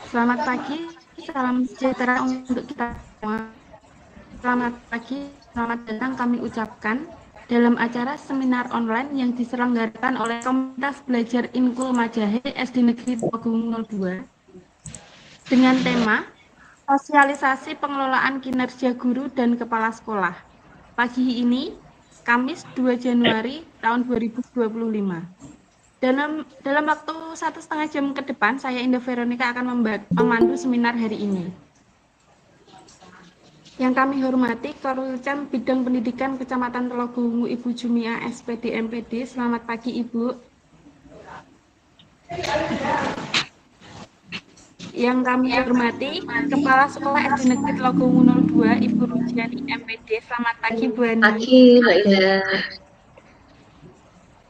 Selamat pagi, salam sejahtera untuk kita semua. Selamat pagi, selamat datang kami ucapkan dalam acara seminar online yang diselenggarakan oleh Komunitas Belajar Inkul Majahe SD Negeri Tuagung 02 dengan tema Sosialisasi Pengelolaan Kinerja Guru dan Kepala Sekolah. Pagi ini, Kamis 2 Januari tahun 2025. Dalam waktu 1,5 jam ke depan, saya Indah Veronica akan memandu seminar hari ini. Yang kami hormati, Korwilcam Bidang Pendidikan Kecamatan Telogowungu Ibu Jumia SPD MPD. Selamat pagi Ibu. Yang kami hormati, Kepala Sekolah SD Negeri Telogowungu 02 Ibu Rujiani MPD. Selamat pagi Bu Ani. Pagi Mbak Indah.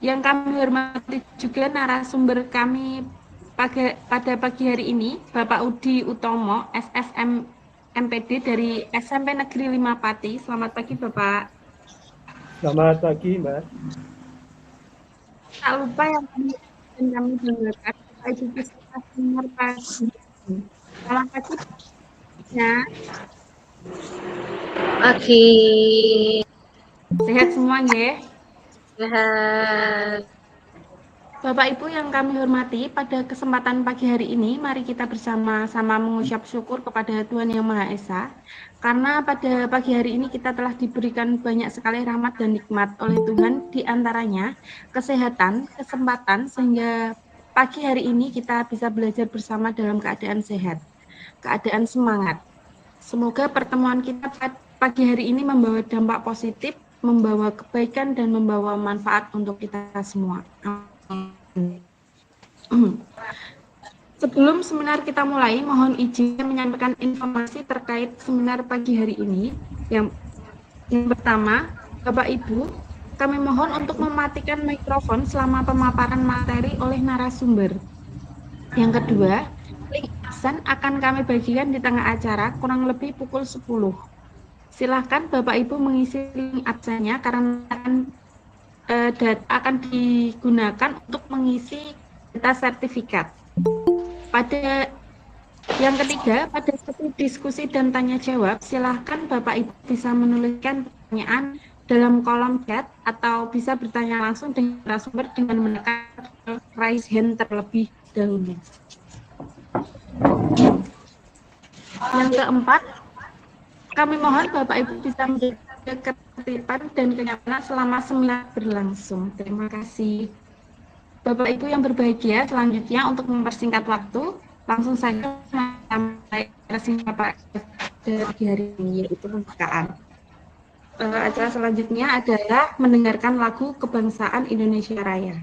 Yang kami hormati juga narasumber kami pada pagi hari ini, Bapak Udi Utomo, SSM MPD dari SMP Negeri 5 Pati. Selamat pagi Bapak. Selamat pagi Mbak. Tak lupa yang kami banggakan, Bapak Ibu peserta seminar pagi. Selamat pagi. Ya. Pagi. Sehat semua ya? Sehat. Bapak Ibu yang kami hormati, pada kesempatan pagi hari ini, mari kita bersama-sama mengucap syukur kepada Tuhan Yang Maha Esa, karena pada pagi hari ini kita telah diberikan banyak sekali rahmat dan nikmat oleh Tuhan, diantaranya kesehatan, kesempatan, sehingga pagi hari ini kita bisa belajar bersama dalam keadaan sehat, keadaan semangat. Semoga pertemuan kita pagi hari ini membawa dampak positif, membawa kebaikan, dan membawa manfaat untuk kita semua. Sebelum seminar kita mulai, mohon izin menyampaikan informasi terkait seminar pagi hari ini. Yang pertama, Bapak Ibu, kami mohon untuk mematikan mikrofon selama pemaparan materi oleh narasumber. Yang kedua, link absen akan kami bagikan di tengah acara kurang lebih pukul 10. Silahkan Bapak Ibu mengisi link absennya karena akan digunakan untuk mengisi data sertifikat. Pada yang ketiga, pada sesi diskusi dan tanya jawab, silahkan Bapak Ibu bisa menuliskan pertanyaan dalam kolom chat atau bisa bertanya langsung dengan narasumber dengan menekan raise hand terlebih dahulu. Yang keempat, kami mohon Bapak Ibu bisa menjaga ketertiban dan kenyamanan selama seminar berlangsung. Terima kasih. Bapak Ibu yang berbahagia, selanjutnya untuk mempersingkat waktu, langsung saja sampai Bapak dari hari ini, yaitu pembukaan. Acara selanjutnya adalah mendengarkan lagu Kebangsaan Indonesia Raya.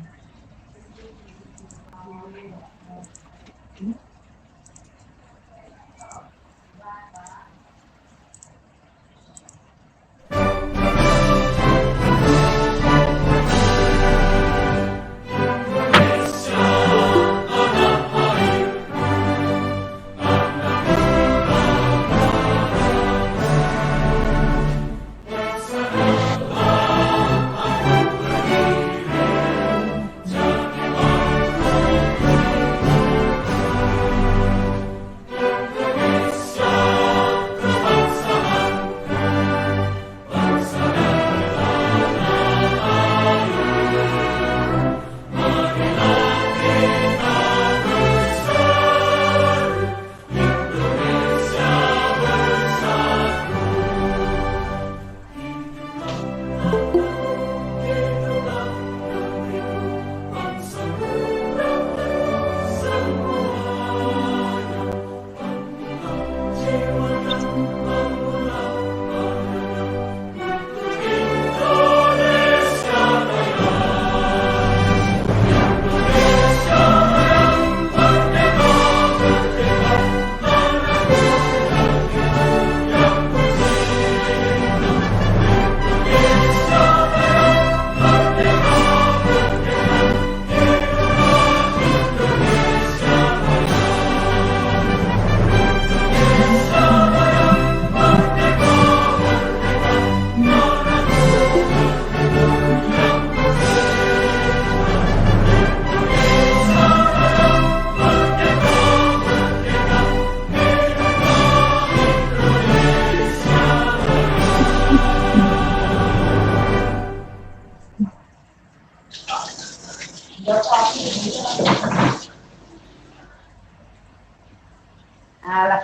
Alah,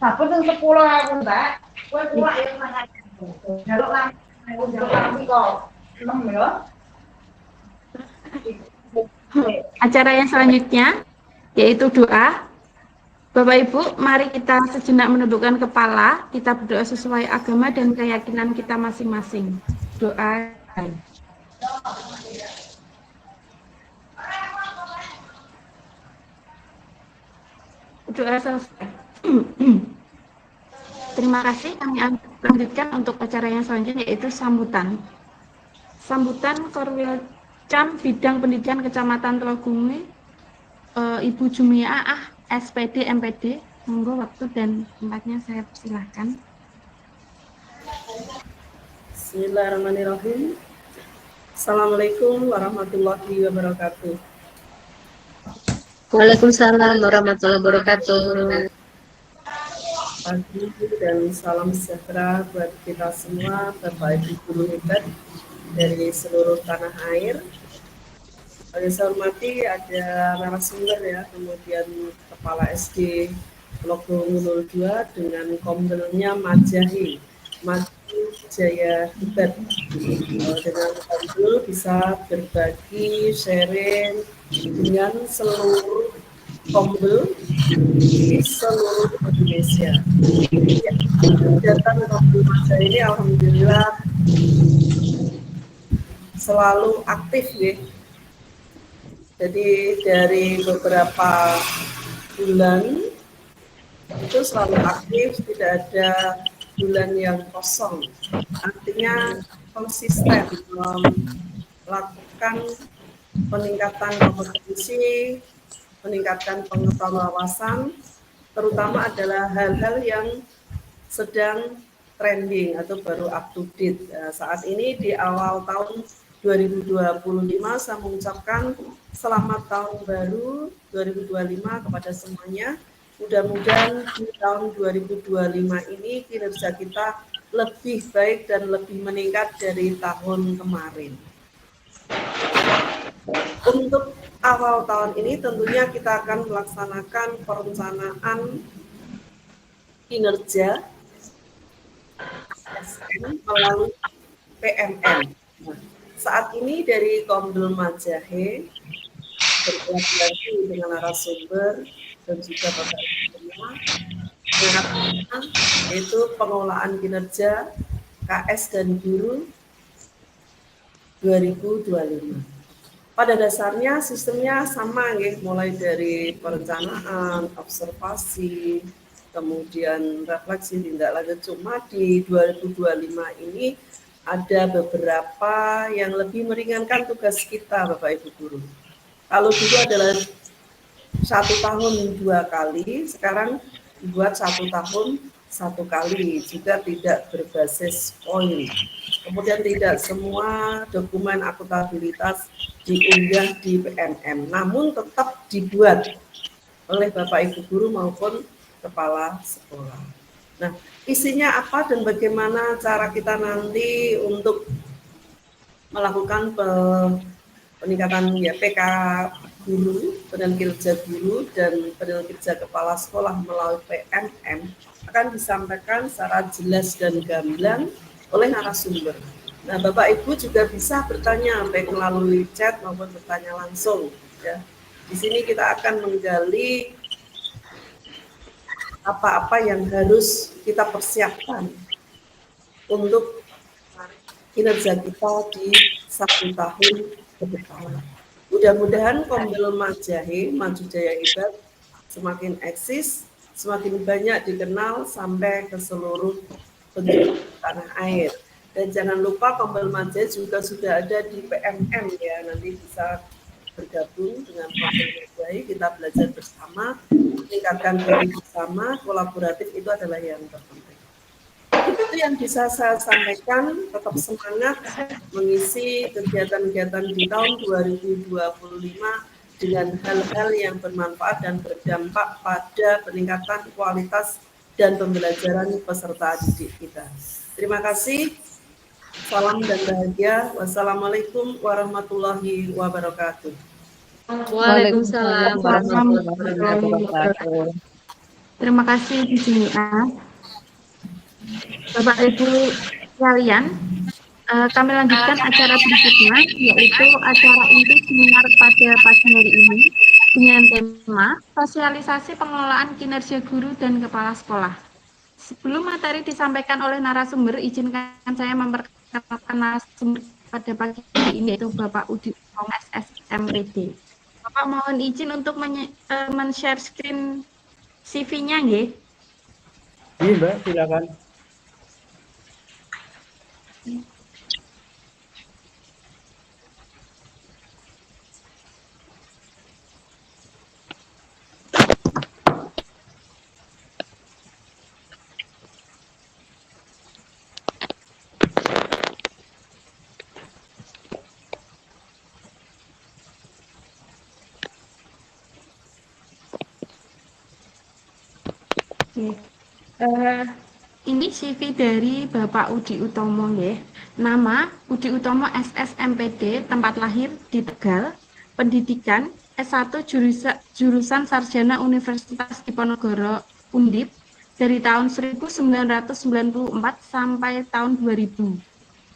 sabun yang 10.000 Mbak. Kowe pulak ya makan. Jaluk lami kok. Seneng ya. Acara yang selanjutnya yaitu doa. Bapak Ibu, mari kita sejenak menundukkan kepala, kita berdoa sesuai agama dan keyakinan kita masing-masing. Doa. Doa selesai. Terima kasih, kami lanjutkan untuk acara yang selanjutnya yaitu sambutan. Sambutan Korwilcam Bidang Pendidikan Kecamatan Telogumi, Ibu Jumiah SPD MPD. Monggo waktu dan tempatnya saya persilahkan. Bismillahirrahmanirrahim. Assalamualaikum warahmatullahi wabarakatuh. Waalaikumsalam warahmatullahi wabarakatuh. Pagi dan salam sejahtera buat kita semua, Bapak Ibu guru hebat dari seluruh tanah air. Yang saya hormati ada narasumber ya, kemudian Kepala SD Telogumi 02 dengan kombelnya Majahi, Maju Jaya Hebat. Dengan kombel bisa berbagi, sharing dengan seluruh kombel di seluruh Indonesia. Ya, kegiatan kombel Majahi ini alhamdulillah selalu aktif ya. Jadi dari beberapa bulan itu selalu aktif, tidak ada bulan yang kosong. Artinya konsisten melakukan peningkatan kompetensi, meningkatkan pengetahuan wawasan, terutama adalah hal-hal yang sedang trending atau baru up to date. Saat ini di awal tahun 2025 saya mengucapkan selamat tahun baru 2025 kepada semuanya. Mudah-mudahan di tahun 2025 ini kinerja kita lebih baik dan lebih meningkat dari tahun kemarin. Untuk awal tahun ini tentunya kita akan melaksanakan perencanaan kinerja ASN melalui PMM. Nah, saat ini dari Kombel Majahi berkolaborasi dengan narasumber dan juga Bapak Ibu semua mengatakan yaitu pengelolaan kinerja KS dan guru 2025. Pada dasarnya sistemnya sama ya, mulai dari perencanaan, observasi, kemudian refleksi tindak lanjut. Cuma di 2025 ini ada beberapa yang lebih meringankan tugas kita Bapak Ibu guru. Kalau dulu adalah 1 tahun 2 kali, sekarang dibuat 1 tahun 1 kali, juga tidak berbasis poin. Kemudian tidak semua dokumen akuntabilitas diunggah di PMM, namun tetap dibuat oleh Bapak Ibu guru maupun kepala sekolah. Nah, isinya apa dan bagaimana cara kita nanti untuk melakukan peningkatan ya PK guru, kinerja guru dan kinerja kepala sekolah melalui PMM akan disampaikan secara jelas dan gamblang oleh narasumber. Nah, Bapak Ibu juga bisa bertanya baik melalui chat maupun bertanya langsung. Ya. Di sini kita akan menggali apa-apa yang harus kita persiapkan untuk kinerja kita di 1 tahun ke depan. Mudah-mudahan Kombel Majahi, Maju Jaya Hebat semakin eksis, semakin banyak dikenal sampai ke seluruh penjuru tanah air. Dan jangan lupa Kombel Majahi juga sudah ada di PMM ya, nanti bisa bergabung dengan Kombel Majahi, kita belajar bersama, meningkatkan diri bersama, kolaboratif itu adalah yang terpenting. Itu yang bisa saya sampaikan, tetap semangat mengisi kegiatan-kegiatan di tahun 2025 dengan hal-hal yang bermanfaat dan berdampak pada peningkatan kualitas dan pembelajaran peserta didik kita. Terima kasih, salam dan bahagia. Wassalamualaikum warahmatullahi wabarakatuh. Waalaikumsalam warahmatullahi wabarakatuh. Terima kasih Bu Jumi'ah. Bapak Ibu sekalian, kami lanjutkan acara berikutnya, yaitu acara inti seminar pada pagi hari ini dengan tema sosialisasi pengelolaan kinerja guru dan kepala sekolah. Sebelum materi disampaikan oleh narasumber, izinkan saya memperkenalkan narasumber pada pagi hari ini, yaitu Bapak Udi Utomo SSMPD. Bapak mohon izin untuk men-share screen CV-nya, nggih. Iya, Mbak, silakan. Ini CV dari Bapak Udi Utomo, nggih. Nama Udi Utomo SSMPD, tempat lahir di Tegal, pendidikan S1 jurusan Sarjana Universitas Diponegoro Undip dari tahun 1994 sampai tahun 2000.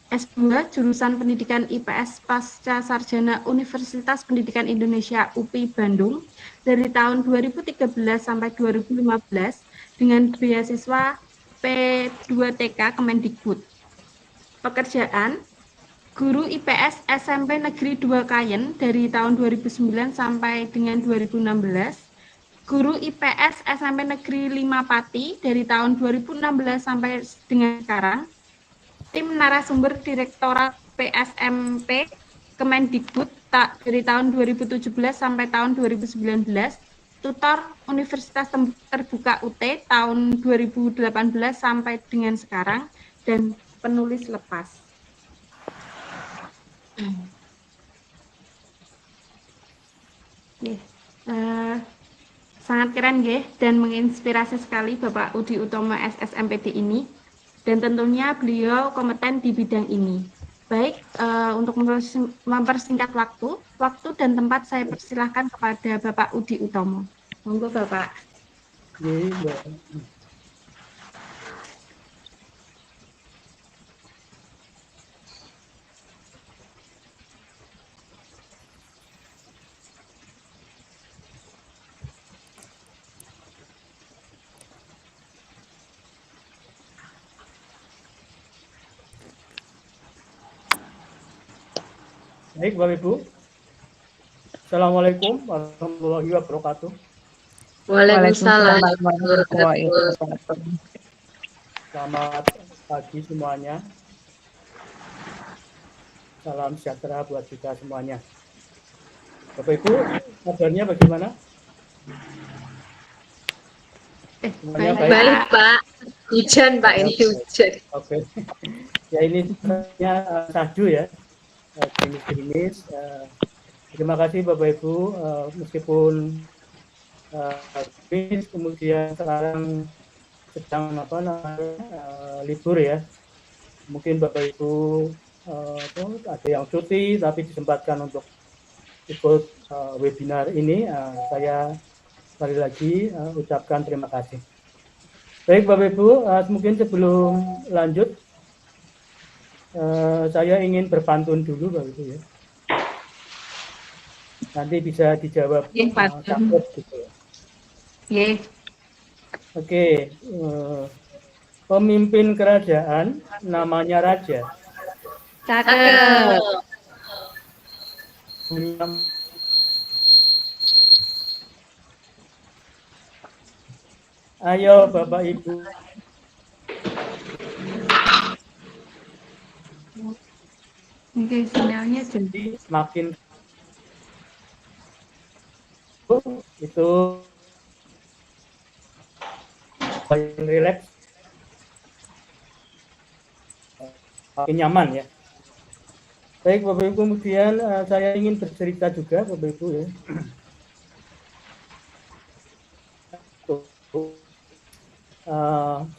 S2 jurusan Pendidikan IPS Pasca Sarjana Universitas Pendidikan Indonesia UPI Bandung dari tahun 2013 sampai 2015 dengan beasiswa P2TK Kemendikbud. Pekerjaan guru IPS SMP Negeri 2 Kayen dari tahun 2009 sampai dengan 2016. Guru IPS SMP Negeri 5 Pati dari tahun 2016 sampai dengan sekarang. Tim narasumber Direktorat PSMP Kemendikbud dari tahun 2017 sampai tahun 2019, tutor Universitas Terbuka UT tahun 2018 sampai dengan sekarang, dan penulis lepas. Sangat keren nggih dan menginspirasi sekali Bapak Udi Utomo SSMPD ini, dan tentunya beliau kompeten di bidang ini. Baik, untuk mempersingkat waktu dan tempat saya persilahkan kepada Bapak Udi Utomo. Monggo Bapak. Iya, Mbak. Baik, Bapak Ibu. Assalamualaikum warahmatullahi wabarakatuh. Waalaikumsalam warahmatullahi wabarakatuh. Selamat pagi semuanya. Salam sejahtera buat kita semuanya. Bapak Ibu, kabarnya bagaimana? Baik, Pak. Hujan, Pak, ini hujan. Oke. Ya, ini sebenarnya sahdu ya. Gerimis-gerimis. Terima kasih Bapak Ibu, meskipun kemudian sekarang sedang libur ya. Mungkin Bapak Ibu ada yang cuti tapi disempatkan untuk ikut webinar ini. Saya sekali lagi ucapkan terima kasih. Baik Bapak Ibu, mungkin sebelum lanjut saya ingin berpantun dulu Bapak Ibu ya. Nanti bisa dijawab cakep gitu ya. Oke, pemimpin kerajaan namanya raja. Cakep. Ayo Bapak Ibu. Oke, sinyalnya jadi Semakin itu paling rileks, makin nyaman ya. Baik Bapak Ibu, kemudian saya ingin bercerita juga Bapak Ibu ya.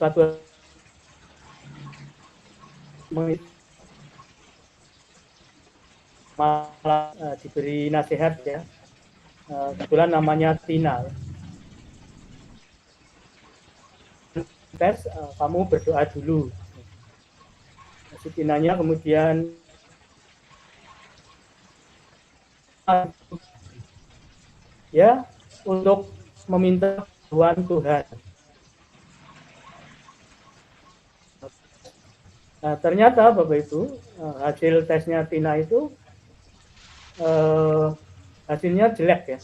Suatu malah diberi nasihat ya. Kebetulan namanya Tina. Ya. tes, kamu berdoa dulu. Si Tinanya kemudian ya untuk meminta bantuan Tuhan. Nah, ternyata Bapak Ibu, hasil tesnya Tina itu hasilnya jelek ya.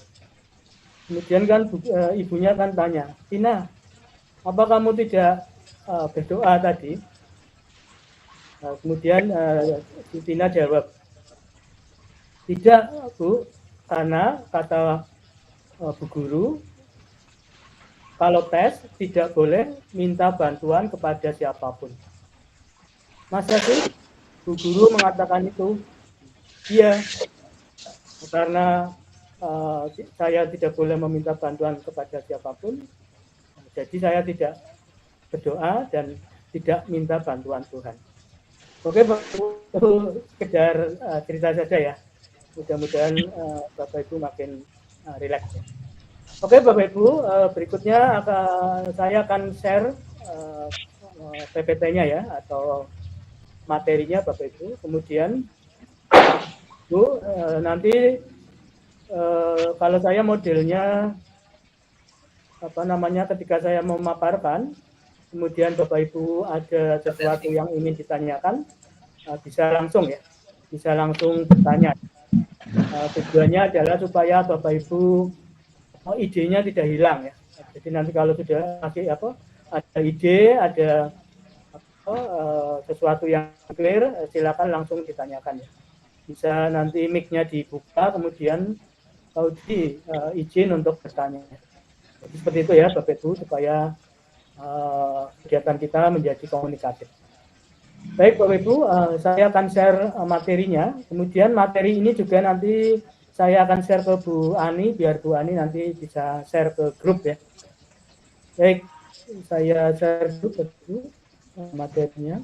Kemudian kan ibunya kan tanya, Tina, apa kamu tidak berdoa tadi? Kemudian si Tina jawab, tidak Bu, karena kata Bu Guru, kalau tes tidak boleh minta bantuan kepada siapapun. Masa sih Bu Guru mengatakan itu? Iya, karena saya tidak boleh meminta bantuan kepada siapapun, jadi saya tidak berdoa dan tidak minta bantuan Tuhan. Oke, itu sekedar cerita saja ya. Mudah-mudahan Bapak Ibu makin rileks ya. Oke Bapak Ibu, berikutnya saya akan share PPT-nya ya, atau materinya Bapak Ibu. Kemudian Bu, nanti kalau saya modelnya ketika saya memaparkan, kemudian Bapak Ibu ada sesuatu yang ingin ditanyakan, bisa langsung ya, bisa langsung bertanya. Tujuannya adalah supaya Bapak Ibu idenya tidak hilang ya. Jadi nanti kalau sudah ada ide, ada sesuatu yang clear, silakan langsung ditanyakan ya. Bisa nanti mic-nya dibuka, kemudian izin untuk bertanya. Jadi seperti itu ya Bapak Ibu, supaya kegiatan kita menjadi komunikatif. Baik Bapak Ibu, saya akan share materinya. Kemudian materi ini juga nanti saya akan share ke Bu Ani, biar Bu Ani nanti bisa share ke grup ya. Baik, saya share dulu materinya.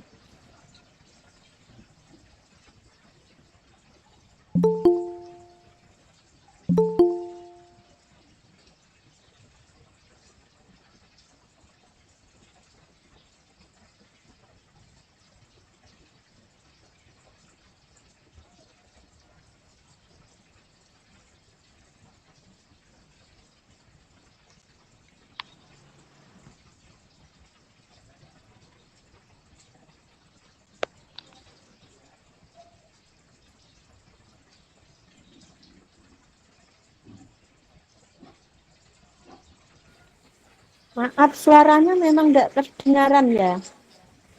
Maaf, suaranya memang tidak terdengaran ya.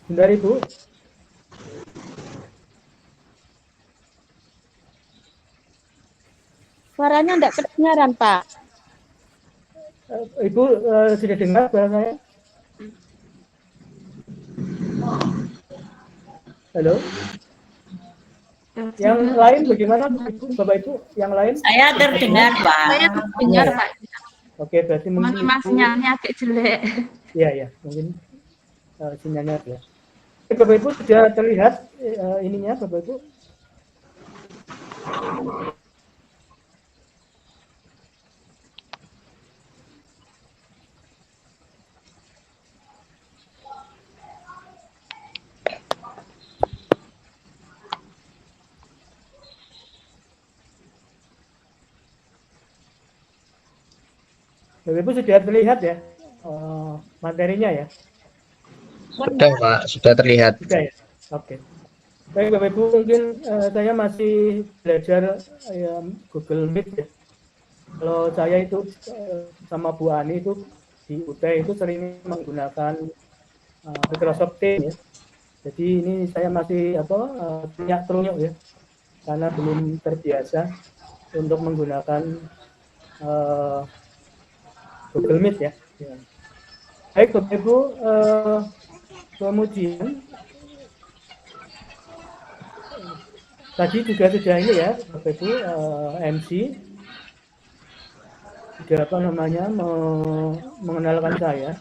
Bentar Ibu. Suaranya tidak terdengaran, Pak. Ibu sudah dengar suara saya? Halo? Yang lain bagaimana Ibu, Bapak Ibu? Yang lain? Saya terdengar, Pak. Saya terdengar, Pak. Oke, berarti mungkin sinyalnya agak jelek. Iya, mungkin sinyalnya ya. Bapak Ibu sudah terlihat ininya Bapak Ibu? Bapak Ibu sudah terlihat ya materinya ya? Sudah Pak, sudah terlihat. Sudah ya? Oke. Baik Bapak Ibu, mungkin saya masih belajar Google Meet ya. Kalau saya itu sama Bu Ani itu di UT itu sering menggunakan Microsoft Teams ya. Jadi ini saya masih terunjuk ya, karena belum terbiasa untuk menggunakan Google Meet ya. Baik Bapak Ibu, kemudian tadi juga sudah ini ya Bapak Ibu, MC juga mengenalkan saya.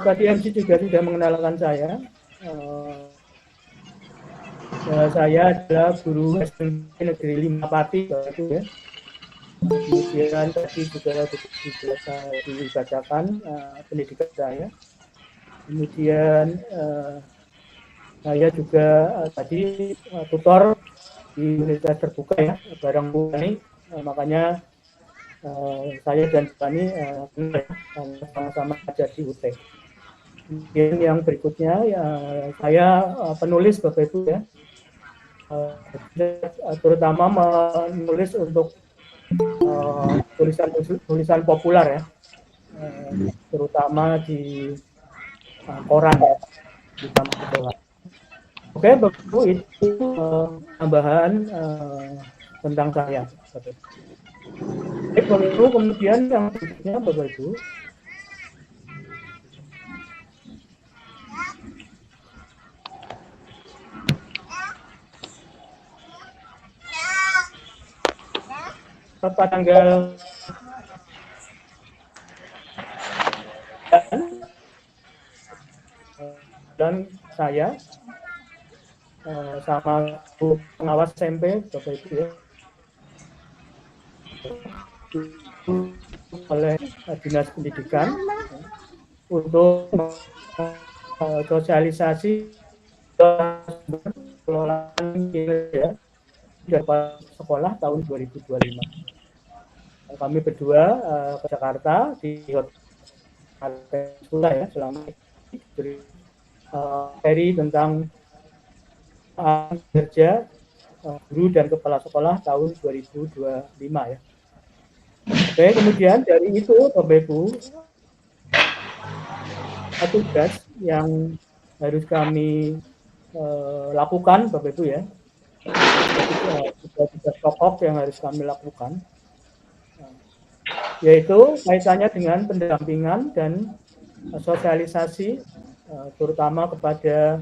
tadi MC juga sudah mengenalkan saya. Saya adalah guru SMP Negeri 5 Pati, itu ya. Kemudian tadi juga dibacakan pendidikan saya. Kemudian saya juga tadi tutor di Universitas Terbuka ya, bareng Bu Ani. Makanya saya dan Bu Ani sama-sama ajar di UT. Kemudian yang berikutnya ya, saya penulis Bapak Ibu ya, terutama menulis untuk tulisan populer ya, terutama di koran ya, di kampus sekolah. Oke, Bapak Ibu, itu tambahan tentang saya. Bapak Ibu, kemudian yang berikutnya Bapak Ibu. Pada tanggal dan saya sama pengawas SMP Bapak Ibu ya, oleh Dinas Pendidikan untuk sosialisasi pengelolaan kinerja sekolah tahun 2025. Kami berdua ke Jakarta di hotel sekolah ya, selama materi tentang kinerja guru dan kepala sekolah tahun 2025 ya. Oke, kemudian dari itu Bapak Ibu, tugas yang harus kami lakukan Bapak Ibu ya, tugas pokok yang harus kami lakukan, yaitu kaitannya dengan pendampingan dan sosialisasi terutama kepada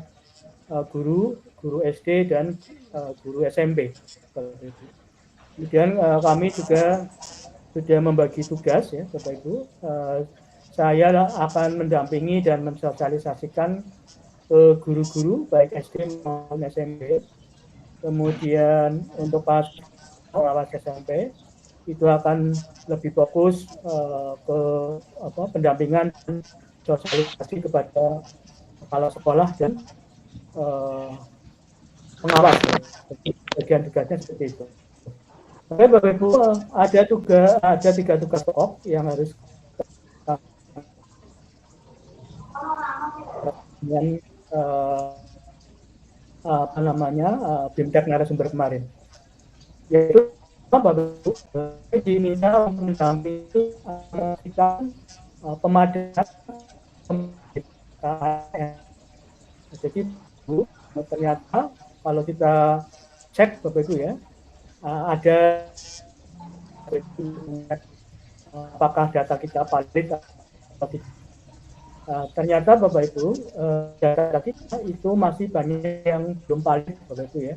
guru SD dan guru SMP. Kemudian kami juga sudah membagi tugas ya Bapak Ibu. Saya akan mendampingi dan mensosialisasikan ke guru-guru baik SD maupun SMP. Kemudian untuk pengawas SMP itu akan lebih fokus ke pendampingan dan sosialisasi kepada kepala sekolah dan pengawas. Bagian tugasnya seperti itu. Oke Bapak Ibu, ada 3 tugas pokok yang harus dengan BIMTEK narasumber kemarin, yaitu Bapak Ibu diminta untuk mendampingi pemadaman. Jadi Bu, ternyata kalau kita cek Bapak Ibu ya, ada apakah data kita valid atau tidak. Ternyata Bapak Ibu, data kita itu masih banyak yang belum valid Bapak Ibu ya.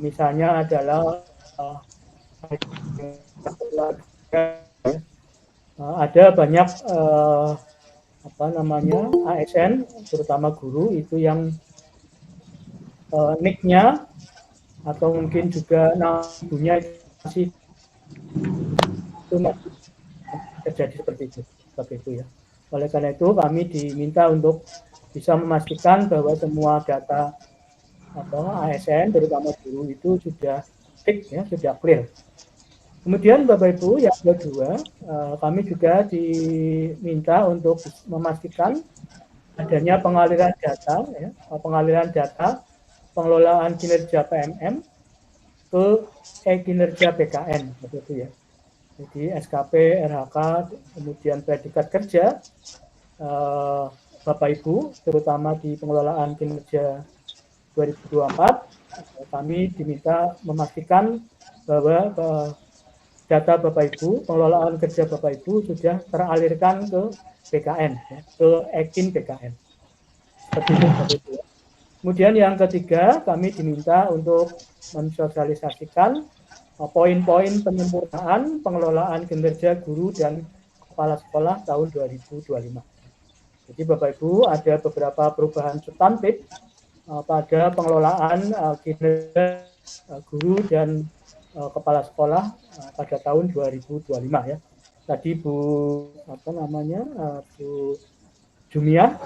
Misalnya adalah ada banyak ASN terutama guru itu yang nick-nya atau mungkin juga ibunya masih terjadi seperti itu Bapak Ibu ya. Oleh karena itu kami diminta untuk bisa memastikan bahwa semua data ASN terutama guru itu sudah fix ya, sudah clear. Kemudian Bapak Ibu yang kedua, kami juga diminta untuk memastikan adanya pengaliran data ya, pengelolaan kinerja PMM ke kinerja BKN Bapak Ibu ya. Jadi SKP, RHK, kemudian predikat kerja Bapak Ibu, terutama di pengelolaan kinerja 2024, kami diminta memastikan bahwa data Bapak Ibu, pengelolaan kerja Bapak Ibu sudah teralirkan ke BKN, ya, ke EKIN BKN. Seperti itu Bapak Ibu. Kemudian yang ketiga, kami diminta untuk mensosialisasikan poin-poin penyempurnaan pengelolaan kinerja guru dan kepala sekolah tahun 2025. Jadi Bapak Ibu ada beberapa perubahan substantif pada pengelolaan kinerja guru dan kepala sekolah pada tahun 2025 ya. Tadi Bu Jumia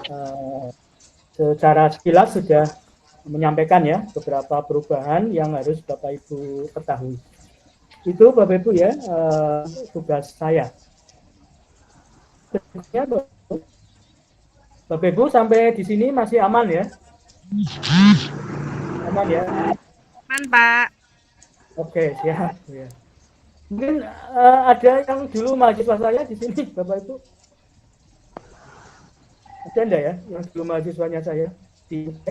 secara sekilas sudah menyampaikan ya beberapa perubahan yang harus Bapak Ibu ketahui. Itu Bapak Ibu ya tugas saya. Bapak Ibu sampai di sini masih aman ya? Aman ya? Aman Pak. Oke, siap ya. Mungkin ada yang dulu mahasiswa saya di sini Bapak Ibu? Ada enggak ya yang dulu mahasiswanya saya di UK?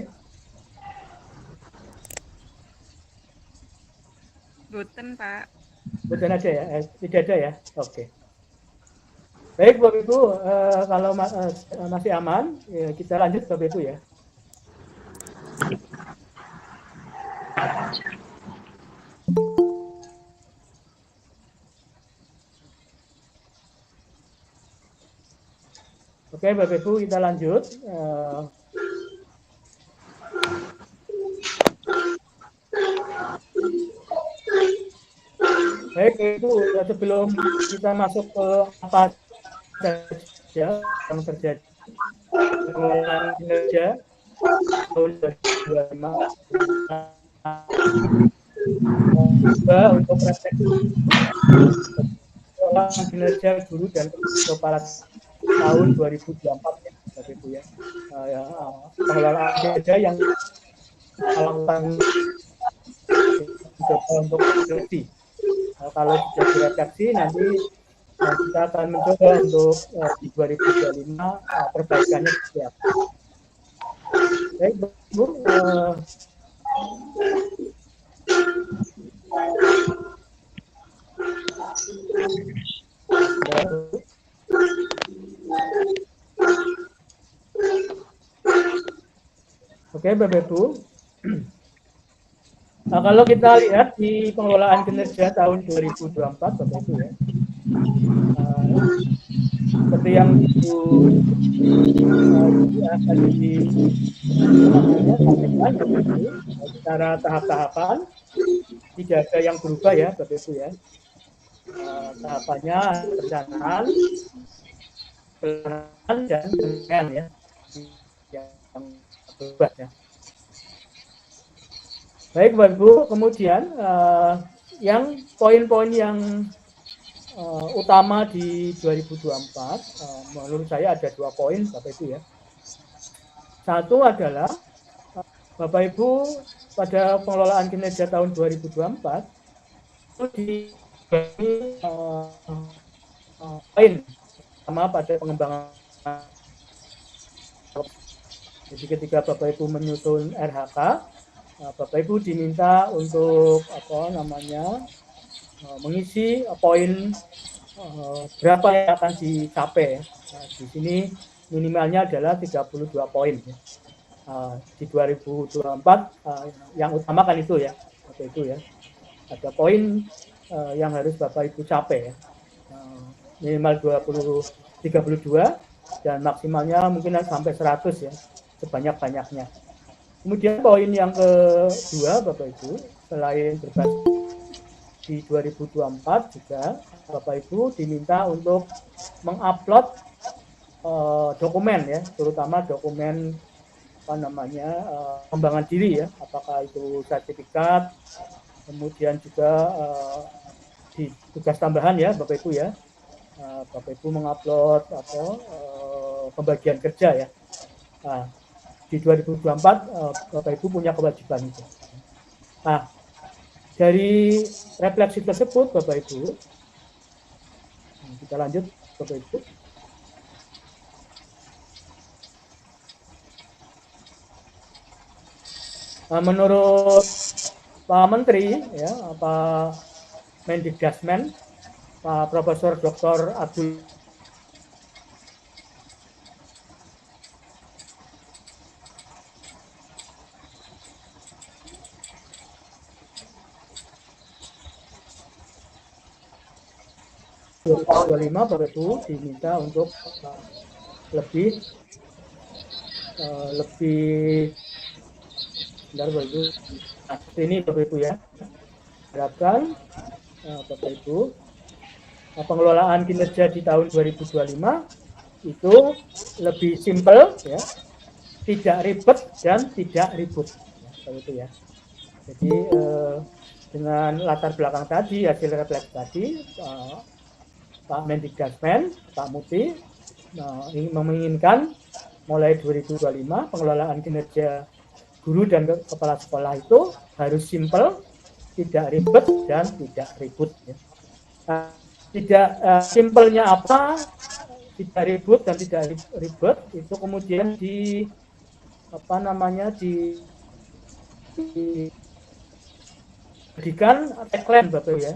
Boten Pak. Boten ada ya? Tidak ada ya? Oke. Baik Bapak Ibu, kalau masih aman, ya, kita lanjut Bapak Ibu ya. Oke Bapak Ibu, kita lanjut. Baik Ibu, sebelum kita masuk ke apa saja yang terjadi pengelolaan kinerja tahun 2025 juga untuk refleksi pengelolaan kinerja guru dan kepala tahun 2024 ya Bapak Ibu ya. Pengelolaan kinerja yang melakukan mencoba untuk refleksi. Kalau sudah direfleksi nanti kita akan mencoba untuk di 2025 perbaikannya seperti apa. Baik Bu, oke Bapak Ibu. Nah, kalau kita lihat di pengelolaan kinerja tahun 2024 Bapak Ibu ya, seperti yang Ibu tadi sampaikan secara tahap-tahapan tidak ada yang berubah ya Bapak Ibu ya. Tahapannya perencanaan, dan penilaian ya yang berubah ya. Baik Bapak Ibu, kemudian yang poin-poin yang utama di 2024 menurut saya ada 2 poin Bapak Ibu ya. Satu adalah Bapak Ibu pada pengelolaan kinerja tahun 2024 itu dibagi poin pertama pada pengembangan. Jadi ketika Bapak Ibu menyusun RHK, Bapak Ibu diminta untuk mengisi poin berapa yang akan dicapai. Di sini minimalnya adalah 32 poin. Di 2024 yang utama kan itu ya, Bapak Ibu ya. Ada poin yang harus Bapak Ibu capai ya. Minimal 32 dan maksimalnya mungkin sampai 100 ya, sebanyak-banyaknya. Kemudian poin yang kedua Bapak Ibu, selain berbasis di 2024 juga Bapak Ibu diminta untuk mengupload dokumen ya, terutama dokumen pengembangan diri ya, apakah itu sertifikat, kemudian juga di tugas tambahan ya Bapak Ibu ya, Bapak Ibu mengupload pembagian kerja ya. Nah, di 2024 Bapak Ibu punya kewajiban itu. Nah, dari refleksi tersebut Bapak Ibu, kita lanjut Bapak Ibu. Nah, menurut Pak Menteri ya, Pak Mendikdasmen, Pak Profesor Dr. Abdul tahun 2025 Bapak Ibu diminta untuk lebih lebih bentar Bapak Ibu. Nah, ini Bapak Ibu ya. Harapkan Bapak Ibu pengelolaan kinerja di tahun 2025 itu lebih simpel ya, tidak ribet dan tidak ribut ya, itu ya. Jadi dengan latar belakang tadi, hasil refleksi tadi, Pak Mendikbudrismen, Pak Muti menginginkan mulai 2025 pengelolaan kinerja guru dan kepala sekolah itu harus simpel, tidak ribet dan tidak ribut ya. Nah, tidak simpelnya apa, tidak ribut dan tidak ribet itu kemudian dijadikan tagline Bapak ya.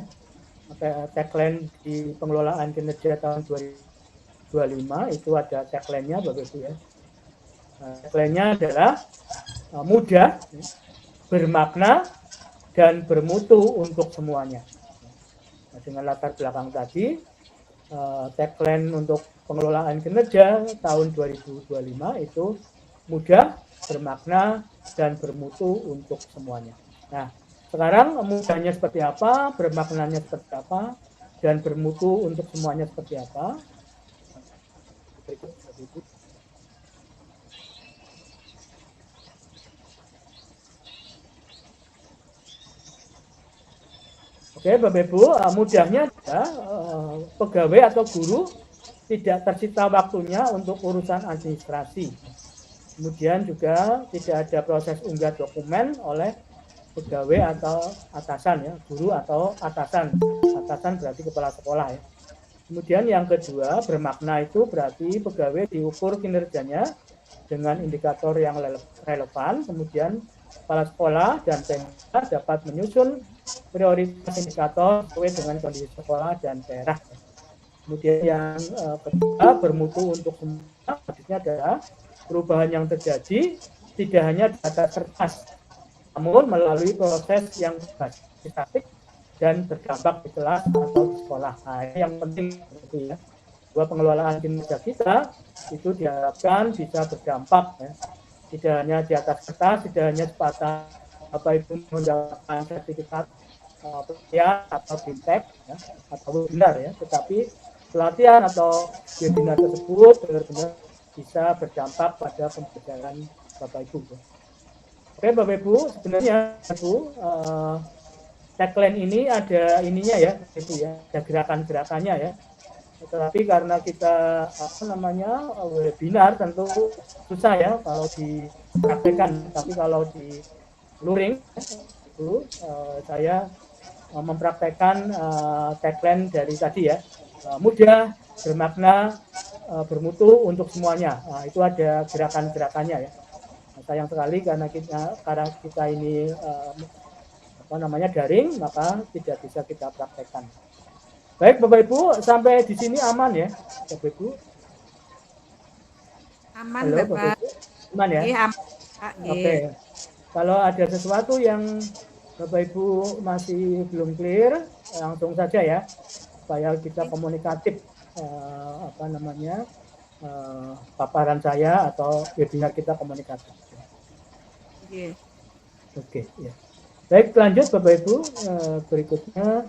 Tagline di pengelolaan kinerja tahun 2025 itu ada tagline-nya Bapak Ibu ya. Tagline-nya adalah mudah, bermakna dan bermutu untuk semuanya. Nah, dengan latar belakang tadi, tagline untuk pengelolaan kinerja tahun 2025 itu mudah, bermakna, dan bermutu untuk semuanya. Nah, sekarang mudahnya seperti apa, bermaknanya seperti apa, dan bermutu untuk semuanya seperti apa. Berikut. Oke, Bapak Ibu, mudahnya adalah pegawai atau guru tidak tersita waktunya untuk urusan administrasi. Kemudian juga tidak ada proses unggah dokumen oleh pegawai atau atasan ya, guru atau atasan. Atasan berarti kepala sekolah ya. Kemudian yang kedua, bermakna itu berarti pegawai diukur kinerjanya dengan indikator yang relevan. Kemudian kepala sekolah dan pemda dapat menyusun prioritas indikator sesuai dengan kondisi sekolah dan daerah. Kemudian yang kedua, bermutu untuk semua, maksudnya adalah perubahan yang terjadi tidak hanya di atas kertas, namun melalui proses yang statik dan berdampak di kelas atau di sekolah. Nah, ini yang penting itu ya. Bahwa pengelolaan kinerja kita itu diharapkan bisa berdampak ya. Tidak hanya di atas kertas, tidak hanya sebatas Bapak Ibu mendapatkan sertifikat pelatihan atau fintech ya, atau webinar ya, tetapi pelatihan atau webinar tersebut benar-benar bisa berdampak pada pembelajaran Bapak Ibu. Ya. Oke Bapak Ibu, sebenarnya Ibu tagline ini ada ininya ya, itu ya, ada gerakan-gerakannya ya. Tetapi karena kita webinar tentu susah ya kalau dipraktekkan, tapi kalau di luring itu saya mempraktekkan tagline dari tadi ya, mudah, bermakna, bermutu untuk semuanya. Nah, itu ada gerakan-gerakannya ya. Nah, sayang sekali karena kita ini daring, maka tidak bisa kita praktekkan. Baik Bapak Ibu, sampai di sini aman ya Bapak Ibu? Aman. Halo, Bapak Ibu. Aman ya? Iya, aman. Oke. Kalau ada sesuatu yang Bapak Ibu masih belum clear, langsung saja ya, supaya kita komunikatif paparan saya atau webinar kita komunikatif. Oke, ya. Baik, lanjut Bapak Ibu, berikutnya.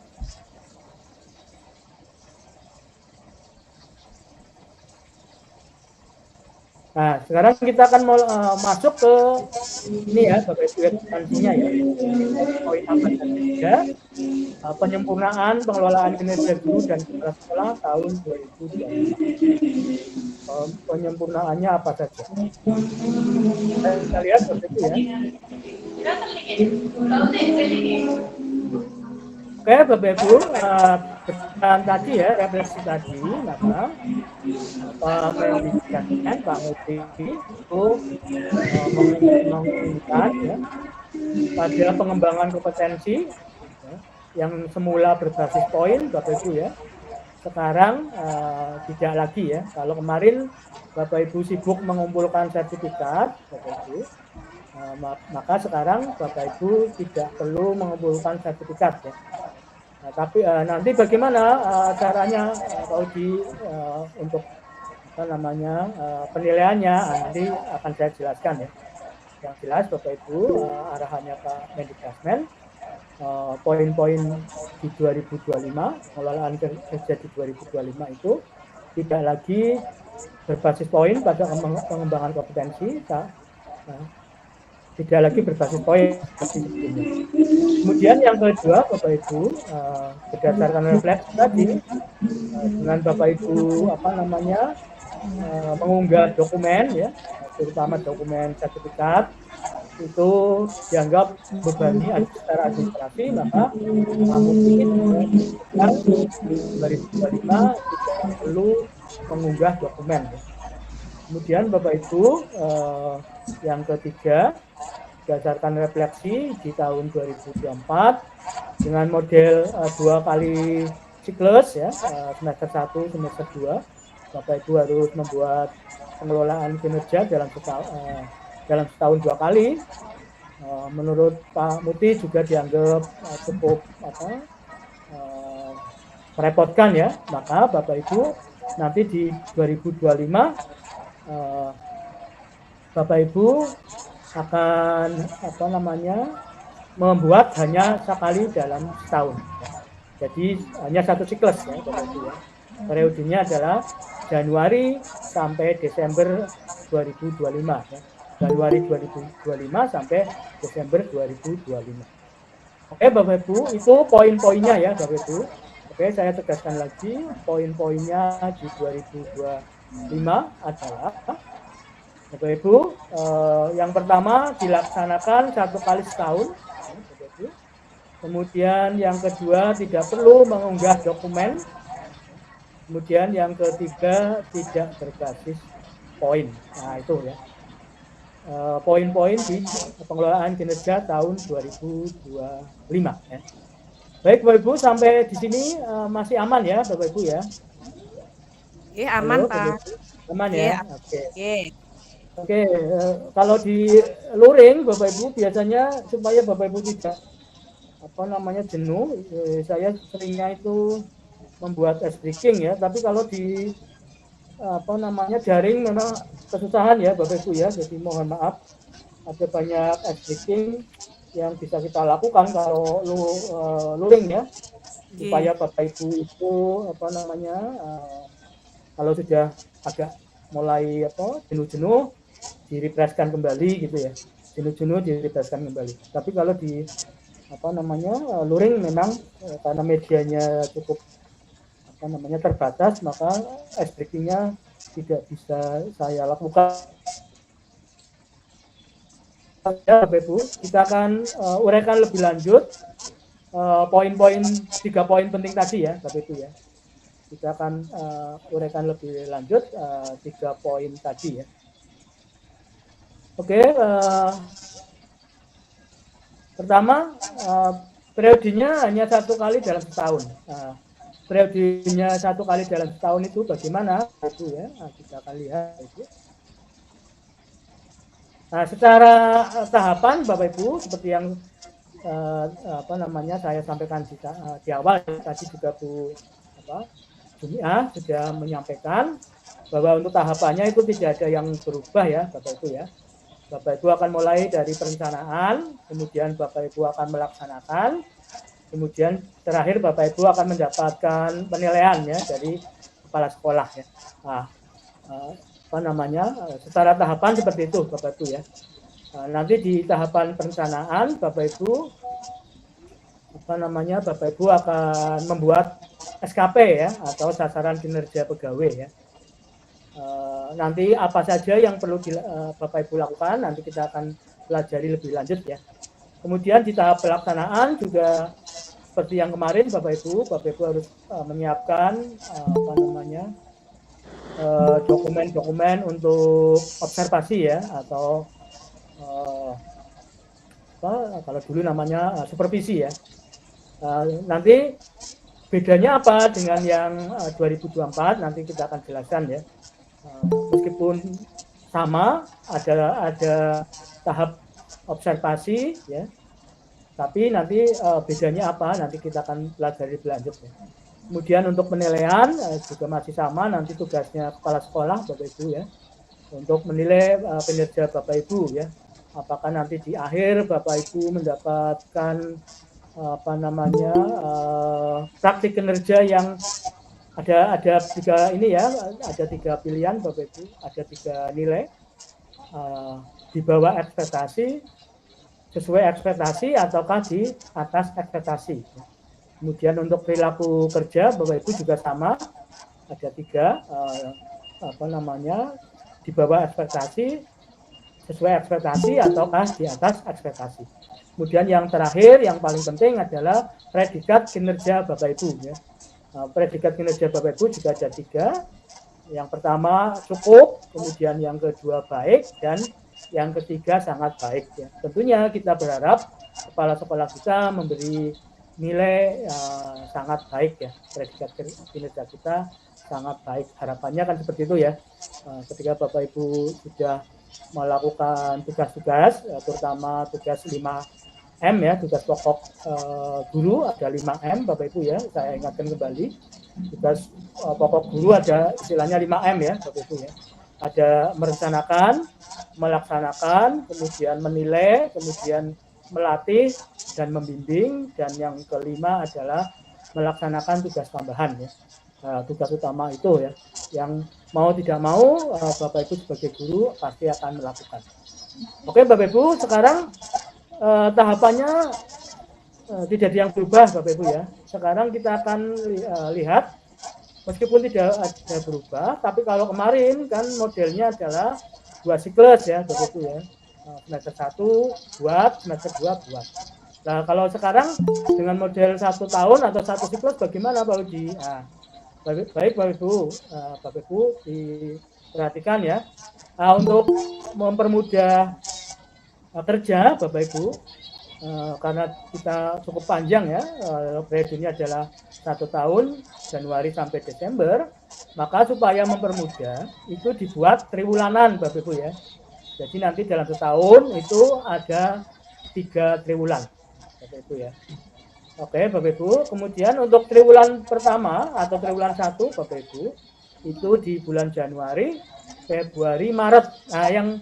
Nah, sekarang kita akan masuk ke ini ya, Bapak Ibu, nantinya ya. Poin apa saja? Penyempurnaan pengelolaan kinerja guru dan kepala sekolah tahun 2020. Penyempurnaannya apa saja? Kita lihat Bapak Ibu ya. Oke, Bapak Ibu, berdasarkan tadi ya, refleksi tadi, maka Pak Muti itu menginginkan ya, pada pengembangan kompetensi ya, yang semula berbasis poin, Bapak Ibu ya, sekarang tidak lagi ya. Kalau kemarin Bapak Ibu sibuk mengumpulkan sertifikat, Bapak Ibu, maka sekarang Bapak Ibu tidak perlu mengumpulkan sertifikat ya. Nah, tapi nanti bagaimana caranya untuk penilaiannya nanti akan saya jelaskan ya. Yang jelas Bapak Ibu, arahannya Pak Mendikbudrismen, poin-poin di 2025, pengelolaan kerja di 2025 itu tidak lagi berbasis poin pada pengembangan kompetensi, tidak lagi berbasis poin seperti sebelumnya. Kemudian yang kedua, Bapak Ibu, berdasarkan refleksi tadi, dengan Bapak Ibu mengunggah dokumen ya, terutama dokumen sertifikat itu dianggap membebani secara administrasi, maka mungkin 2025 tidak perlu mengunggah dokumen. Kemudian Bapak Ibu, yang ketiga, berdasarkan refleksi di tahun 2024 dengan model 2 kali siklus ya, semester 1, semester 2, Bapak Ibu harus membuat pengelolaan kinerja dalam setahun 2 kali. Menurut Pak Muti juga dianggap cukup merepotkan ya, maka Bapak Ibu nanti di 2025 Bapak Ibu akan membuat hanya sekali dalam setahun. Jadi hanya satu siklus ya Bapak Ibu ya. Periodenya adalah Januari sampai Desember 2025 ya. Januari 2025 sampai Desember 2025. Oke Bapak Ibu, itu poin-poinnya ya Bapak Ibu. Oke, saya tegaskan lagi, poin-poinnya di 2025 adalah Bapak Ibu, yang pertama dilaksanakan 1 kali setahun. Bapak Ibu. Kemudian yang kedua tidak perlu mengunggah dokumen. Kemudian yang ketiga tidak berbasis poin. Nah itu ya. Poin-poin di pengelolaan kinerja tahun 2025 ya. Baik Bapak Ibu, sampai di sini masih aman ya Bapak Ibu ya? Iya aman. Halo, Pak. Aman ya? Oke. Oke. Kalau di luring Bapak Ibu biasanya supaya Bapak Ibu tidak jenuh, saya seringnya itu membuat ice breaking ya, tapi kalau di daring memang kesusahan ya Bapak Ibu ya, jadi mohon maaf ada banyak ice breaking yang bisa kita lakukan kalau luring ya, supaya Bapak Ibu itu kalau sudah agak mulai jenuh-jenuh di-refreshkan kembali gitu ya, jenuh-jenuh di-refreshkan kembali. Tapi kalau di luring memang karena medianya cukup terbatas, maka ice breaking-nya tidak bisa saya lakukan. Ya Bapak Ibu, kita akan uraikan lebih lanjut poin-poin 3 poin penting tadi ya Bapak Ibu ya. Kita akan uraikan lebih lanjut 3 poin tadi ya. Oke, pertama periodenya hanya 1 kali dalam setahun. Periodenya 1 kali dalam setahun itu bagaimana itu ya? Kita akan lihat itu. Nah, secara tahapan Bapak Ibu seperti yang saya sampaikan di awal tadi juga Bu Jumiah sudah menyampaikan bahwa untuk tahapannya itu tidak ada yang berubah ya Bapak Ibu ya. Bapak Ibu akan mulai dari perencanaan, kemudian Bapak Ibu akan melaksanakan, kemudian terakhir Bapak Ibu akan mendapatkan penilaian ya dari kepala sekolah ya. Nah, secara tahapan seperti itu Bapak Ibu ya. Nanti di tahapan perencanaan Bapak Ibu Bapak Ibu akan membuat SKP ya, atau sasaran kinerja pegawai ya. Nanti apa saja yang perlu Bapak Ibu lakukan nanti kita akan pelajari lebih lanjut ya. Kemudian di tahap pelaksanaan juga seperti yang kemarin Bapak Ibu harus menyiapkan dokumen-dokumen untuk observasi ya, atau kalau dulu namanya supervisi ya. Nanti bedanya apa dengan yang 2024 nanti kita akan jelaskan ya. Meskipun sama ada tahap observasi ya, tapi nanti bedanya apa nanti kita akan pelajari lebih lanjut ya. Kemudian untuk penilaian juga masih sama, nanti tugasnya kepala sekolah Bapak Ibu ya, untuk menilai kinerja Bapak Ibu ya. Apakah nanti di akhir Bapak Ibu mendapatkan praktik kinerja yang ada 3 ini ya, ada 3 pilihan Bapak Ibu, ada 3 nilai, di bawah ekspektasi, sesuai ekspektasi, ataukah di atas ekspektasi. Kemudian untuk perilaku kerja Bapak Ibu juga sama, ada 3 di bawah ekspektasi, sesuai ekspektasi, ataukah di atas ekspektasi. Kemudian yang terakhir yang paling penting adalah predikat kinerja Bapak Ibu ya. Predikat kinerja Bapak Ibu juga ada 3. Yang pertama cukup, kemudian yang kedua baik, dan yang ketiga sangat baik ya. Tentunya kita berharap kepala sekolah kita memberi nilai sangat baik ya, predikat kinerja kita sangat baik. Harapannya kan seperti itu ya. Ketika Bapak Ibu sudah melakukan tugas-tugas, terutama tugas 5M ya, tugas pokok guru ada 5M Bapak Ibu ya, saya ingatkan kembali. Tugas pokok guru ada istilahnya 5M ya Bapak Ibu ya. Ada merencanakan, melaksanakan, kemudian menilai, kemudian melatih dan membimbing, dan yang kelima adalah melaksanakan tugas tambahan ya. Tugas utama itu ya, yang mau tidak mau Bapak Ibu sebagai guru pasti akan melakukan. Oke Bapak Ibu, sekarang tahapannya tidak ada yang berubah Bapak Ibu ya. Sekarang kita akan lihat, meskipun tidak ada berubah, tapi kalau kemarin kan modelnya adalah 2 siklus ya Bapak Ibu ya. Semester 1 buat, semester 2 buat. Nah kalau sekarang dengan model 1 tahun atau 1 siklus bagaimana Pak Uji? Nah, baik Bapak Ibu, diperhatikan ya. Nah, untuk mempermudah kerja Bapak Ibu, karena kita cukup panjang ya, periodenya adalah 1 tahun, Januari sampai Desember, maka supaya mempermudah itu dibuat triwulanan Bapak Ibu ya. Jadi nanti dalam setahun itu ada 3 triwulan Bapak Ibu ya. Oke Bapak Ibu, kemudian untuk triwulan pertama atau triwulan 1 Bapak Ibu itu di bulan Januari, Februari, Maret. Nah yang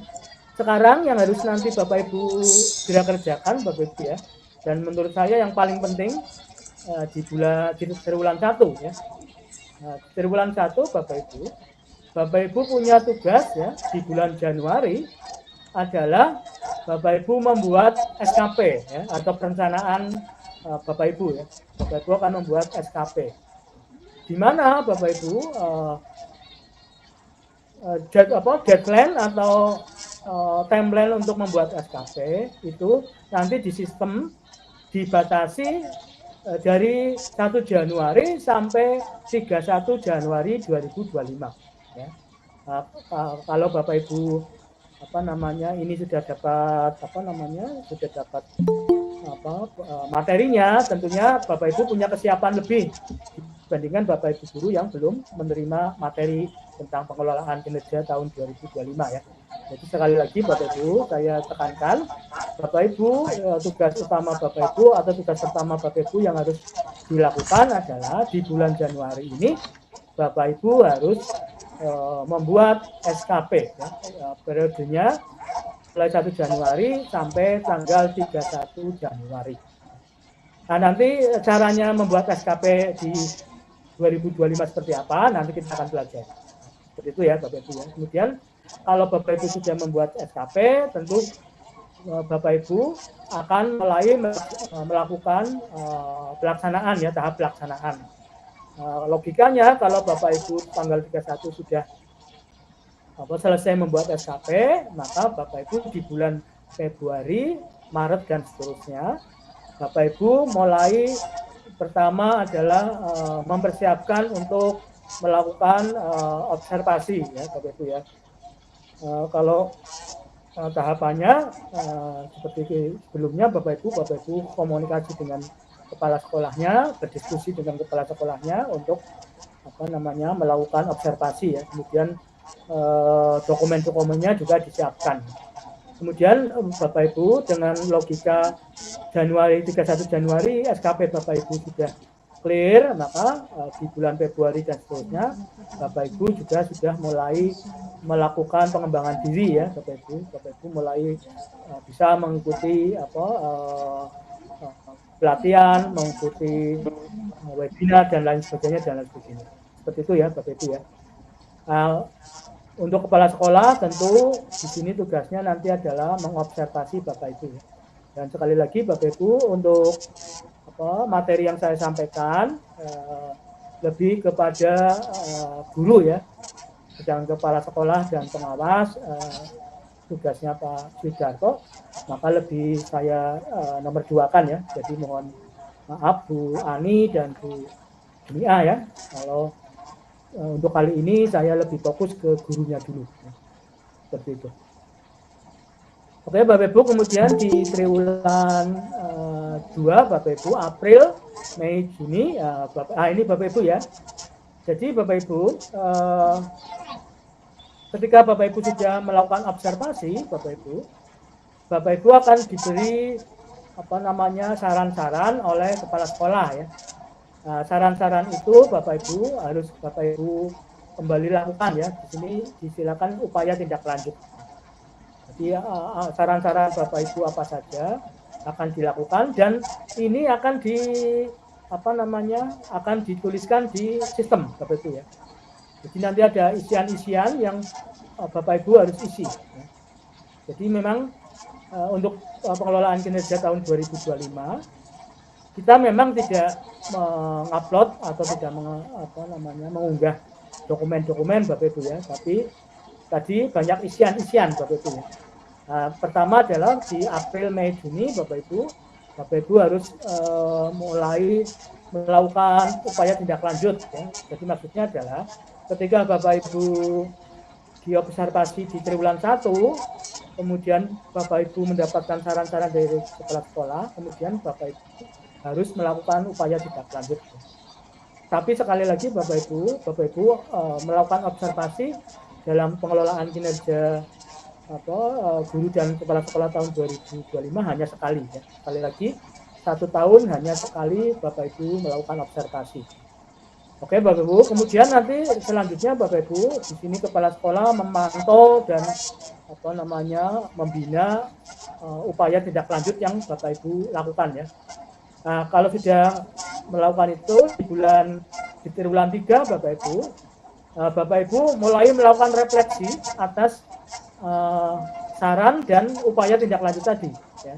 sekarang yang harus nanti Bapak Ibu segera kerjakan Bapak Ibu ya, dan menurut saya yang paling penting di triwulan 1 ya. Nah, triwulan 1 Bapak Ibu punya tugas ya di bulan Januari adalah Bapak Ibu membuat SKP ya, atau perencanaan Bapak Ibu ya. Bapak Ibu akan membuat SKP. Di mana Bapak Ibu deadline atau timeline untuk membuat SKP itu nanti di sistem dibatasi dari 1 Januari sampai 31 Januari 2025 ya. Kalau Bapak Ibu ini sudah dapat materinya, tentunya Bapak Ibu punya kesiapan lebih dibandingkan Bapak Ibu guru yang belum menerima materi tentang pengelolaan kinerja tahun 2025 ya. Jadi sekali lagi Bapak Ibu saya tekankan, Bapak Ibu tugas utama Bapak Ibu atau tugas pertama Bapak Ibu yang harus dilakukan adalah di bulan Januari ini Bapak Ibu harus membuat SKP ya, periodenya mulai 1 Januari sampai tanggal 31 Januari. Nah nanti caranya membuat SKP di 2025 seperti apa nanti kita akan belajar. Seperti itu ya Bapak Ibu ya. Kemudian kalau Bapak Ibu sudah membuat SKP, tentu Bapak Ibu akan mulai melakukan pelaksanaan ya, tahap pelaksanaan. Logikanya kalau Bapak Ibu tanggal 31 sudah selesai membuat SKP, maka Bapak Ibu di bulan Februari, Maret dan seterusnya, Bapak Ibu mulai pertama adalah mempersiapkan untuk melakukan observasi ya Bapak Ibu ya. Kalau tahapannya seperti sebelumnya Bapak Ibu komunikasi dengan kepala sekolahnya, berdiskusi dengan kepala sekolahnya untuk melakukan observasi ya. Kemudian dokumen-dokumennya juga disiapkan. Kemudian Bapak Ibu dengan logika 31 Januari SKP Bapak Ibu sudah clear, maka di bulan Februari dan seterusnya Bapak Ibu juga sudah mulai melakukan pengembangan diri ya Bapak Ibu mulai bisa mengikuti pelatihan, mengikuti webinar dan lain sebagainya. Seperti itu ya Bapak Ibu ya. Untuk kepala sekolah tentu di sini tugasnya nanti adalah mengobservasi Bapak Ibu ya. Dan sekali lagi Bapak Ibu untuk materi yang saya sampaikan lebih kepada guru ya, sedang kepala sekolah dan pengawas tugasnya Pak Sudarto, maka lebih saya nomor 2-kan ya. Jadi mohon maaf Bu Ani dan Bu Dunia ya, kalau untuk kali ini saya lebih fokus ke gurunya dulu ya. Seperti itu. Oke Bapak Ibu, kemudian di triwulan 2 Bapak Ibu April, Mei, Juni ini Bapak Ibu ya. Jadi Bapak Ibu ketika Bapak Ibu sudah melakukan observasi Bapak Ibu akan diberi saran-saran oleh kepala sekolah ya. Saran-saran itu Bapak Ibu harus Bapak Ibu kembali lakukan ya. Di sini disilakan upaya tindak lanjut. Jadi saran-saran Bapak Ibu apa saja akan dilakukan dan ini akan akan dituliskan di sistem Bapak Ibu ya. Jadi nanti ada isian-isian yang Bapak Ibu harus isi. Ya. Jadi memang untuk pengelolaan kinerja tahun 2025 kita memang tidak mengupload atau tidak mengunggah dokumen-dokumen Bapak Ibu ya, tapi tadi banyak isian-isian Bapak Ibu ya. Pertama adalah di April, Mei, Juni Bapak Ibu harus mulai melakukan upaya tindak lanjut ya. Jadi maksudnya adalah ketika Bapak Ibu diobservasi di triwulan 1, kemudian Bapak Ibu mendapatkan saran-saran dari kepala sekolah, kemudian Bapak Ibu harus melakukan upaya tindak lanjut. Tapi sekali lagi Bapak Ibu melakukan observasi dalam pengelolaan kinerja guru dan kepala sekolah tahun 2025 hanya sekali ya. Sekali lagi 1 tahun hanya sekali Bapak Ibu melakukan observasi. Oke Bapak Ibu, kemudian nanti selanjutnya Bapak Ibu di sini kepala sekolah memantau dan membina upaya tindak lanjut yang Bapak Ibu lakukan ya. Nah, kalau sudah melakukan itu di triwulan 3 Bapak Ibu mulai melakukan refleksi atas saran dan upaya tindak lanjut tadi ya.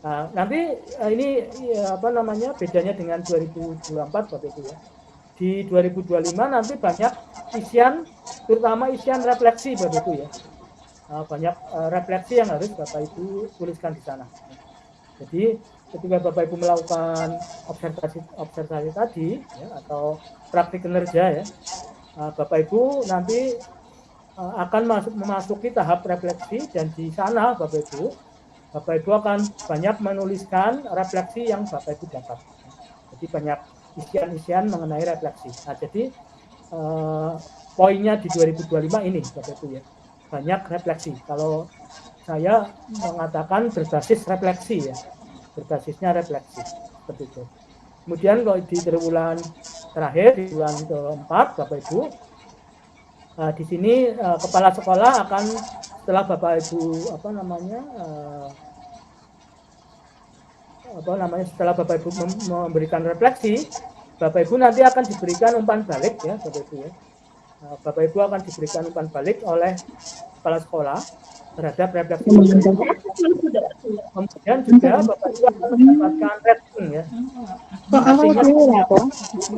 Nah, nanti ini bedanya dengan 2024 Bapak Ibu ya. Di 2025 nanti banyak isian, terutama isian refleksi Bapak Ibu ya. Banyak refleksi yang harus Bapak Ibu tuliskan di sana. Jadi ketika Bapak Ibu melakukan observasi tadi ya, atau praktik kinerja ya, Bapak Ibu nanti akan memasuki tahap refleksi dan di sana Bapak Ibu akan banyak menuliskan refleksi yang Bapak Ibu dapat. Jadi banyak isian-isian mengenai refleksi. Nah, jadi poinnya di 2025 ini Bapak Ibu ya. Banyak refleksi. Kalau saya mengatakan berbasis refleksi ya. Berbasisnya refleksi. Seperti itu. Kemudian kalau di triwulan terakhir, di bulan keempat Bapak Ibu, di sini kepala sekolah akan setelah Bapak Ibu setelah Bapak Ibu memberikan refleksi, Bapak Ibu nanti akan diberikan umpan balik ya Bapak Ibu ya. Bapak Ibu akan diberikan umpan balik oleh kepala sekolah terhadap refleksi Bapak Ibu. Kemudian juga Bapak Ibu akan mendapatkan rating ya.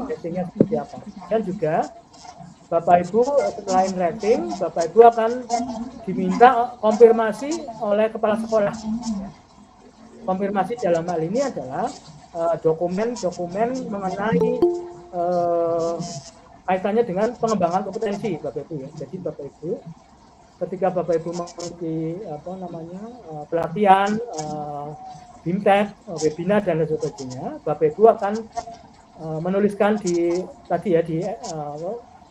Ratingnya seperti apa? Dan juga Bapak Ibu selain rating, Bapak Ibu akan diminta konfirmasi oleh kepala sekolah. Konfirmasi dalam hal ini adalah dokumen-dokumen mengenai kaitannya dengan pengembangan kompetensi Bapak Ibu ya. Jadi Bapak Ibu ketika Bapak Ibu mengikuti pelatihan, BIMTEK, webinar dan lain sebagainya, Bapak Ibu akan menuliskan di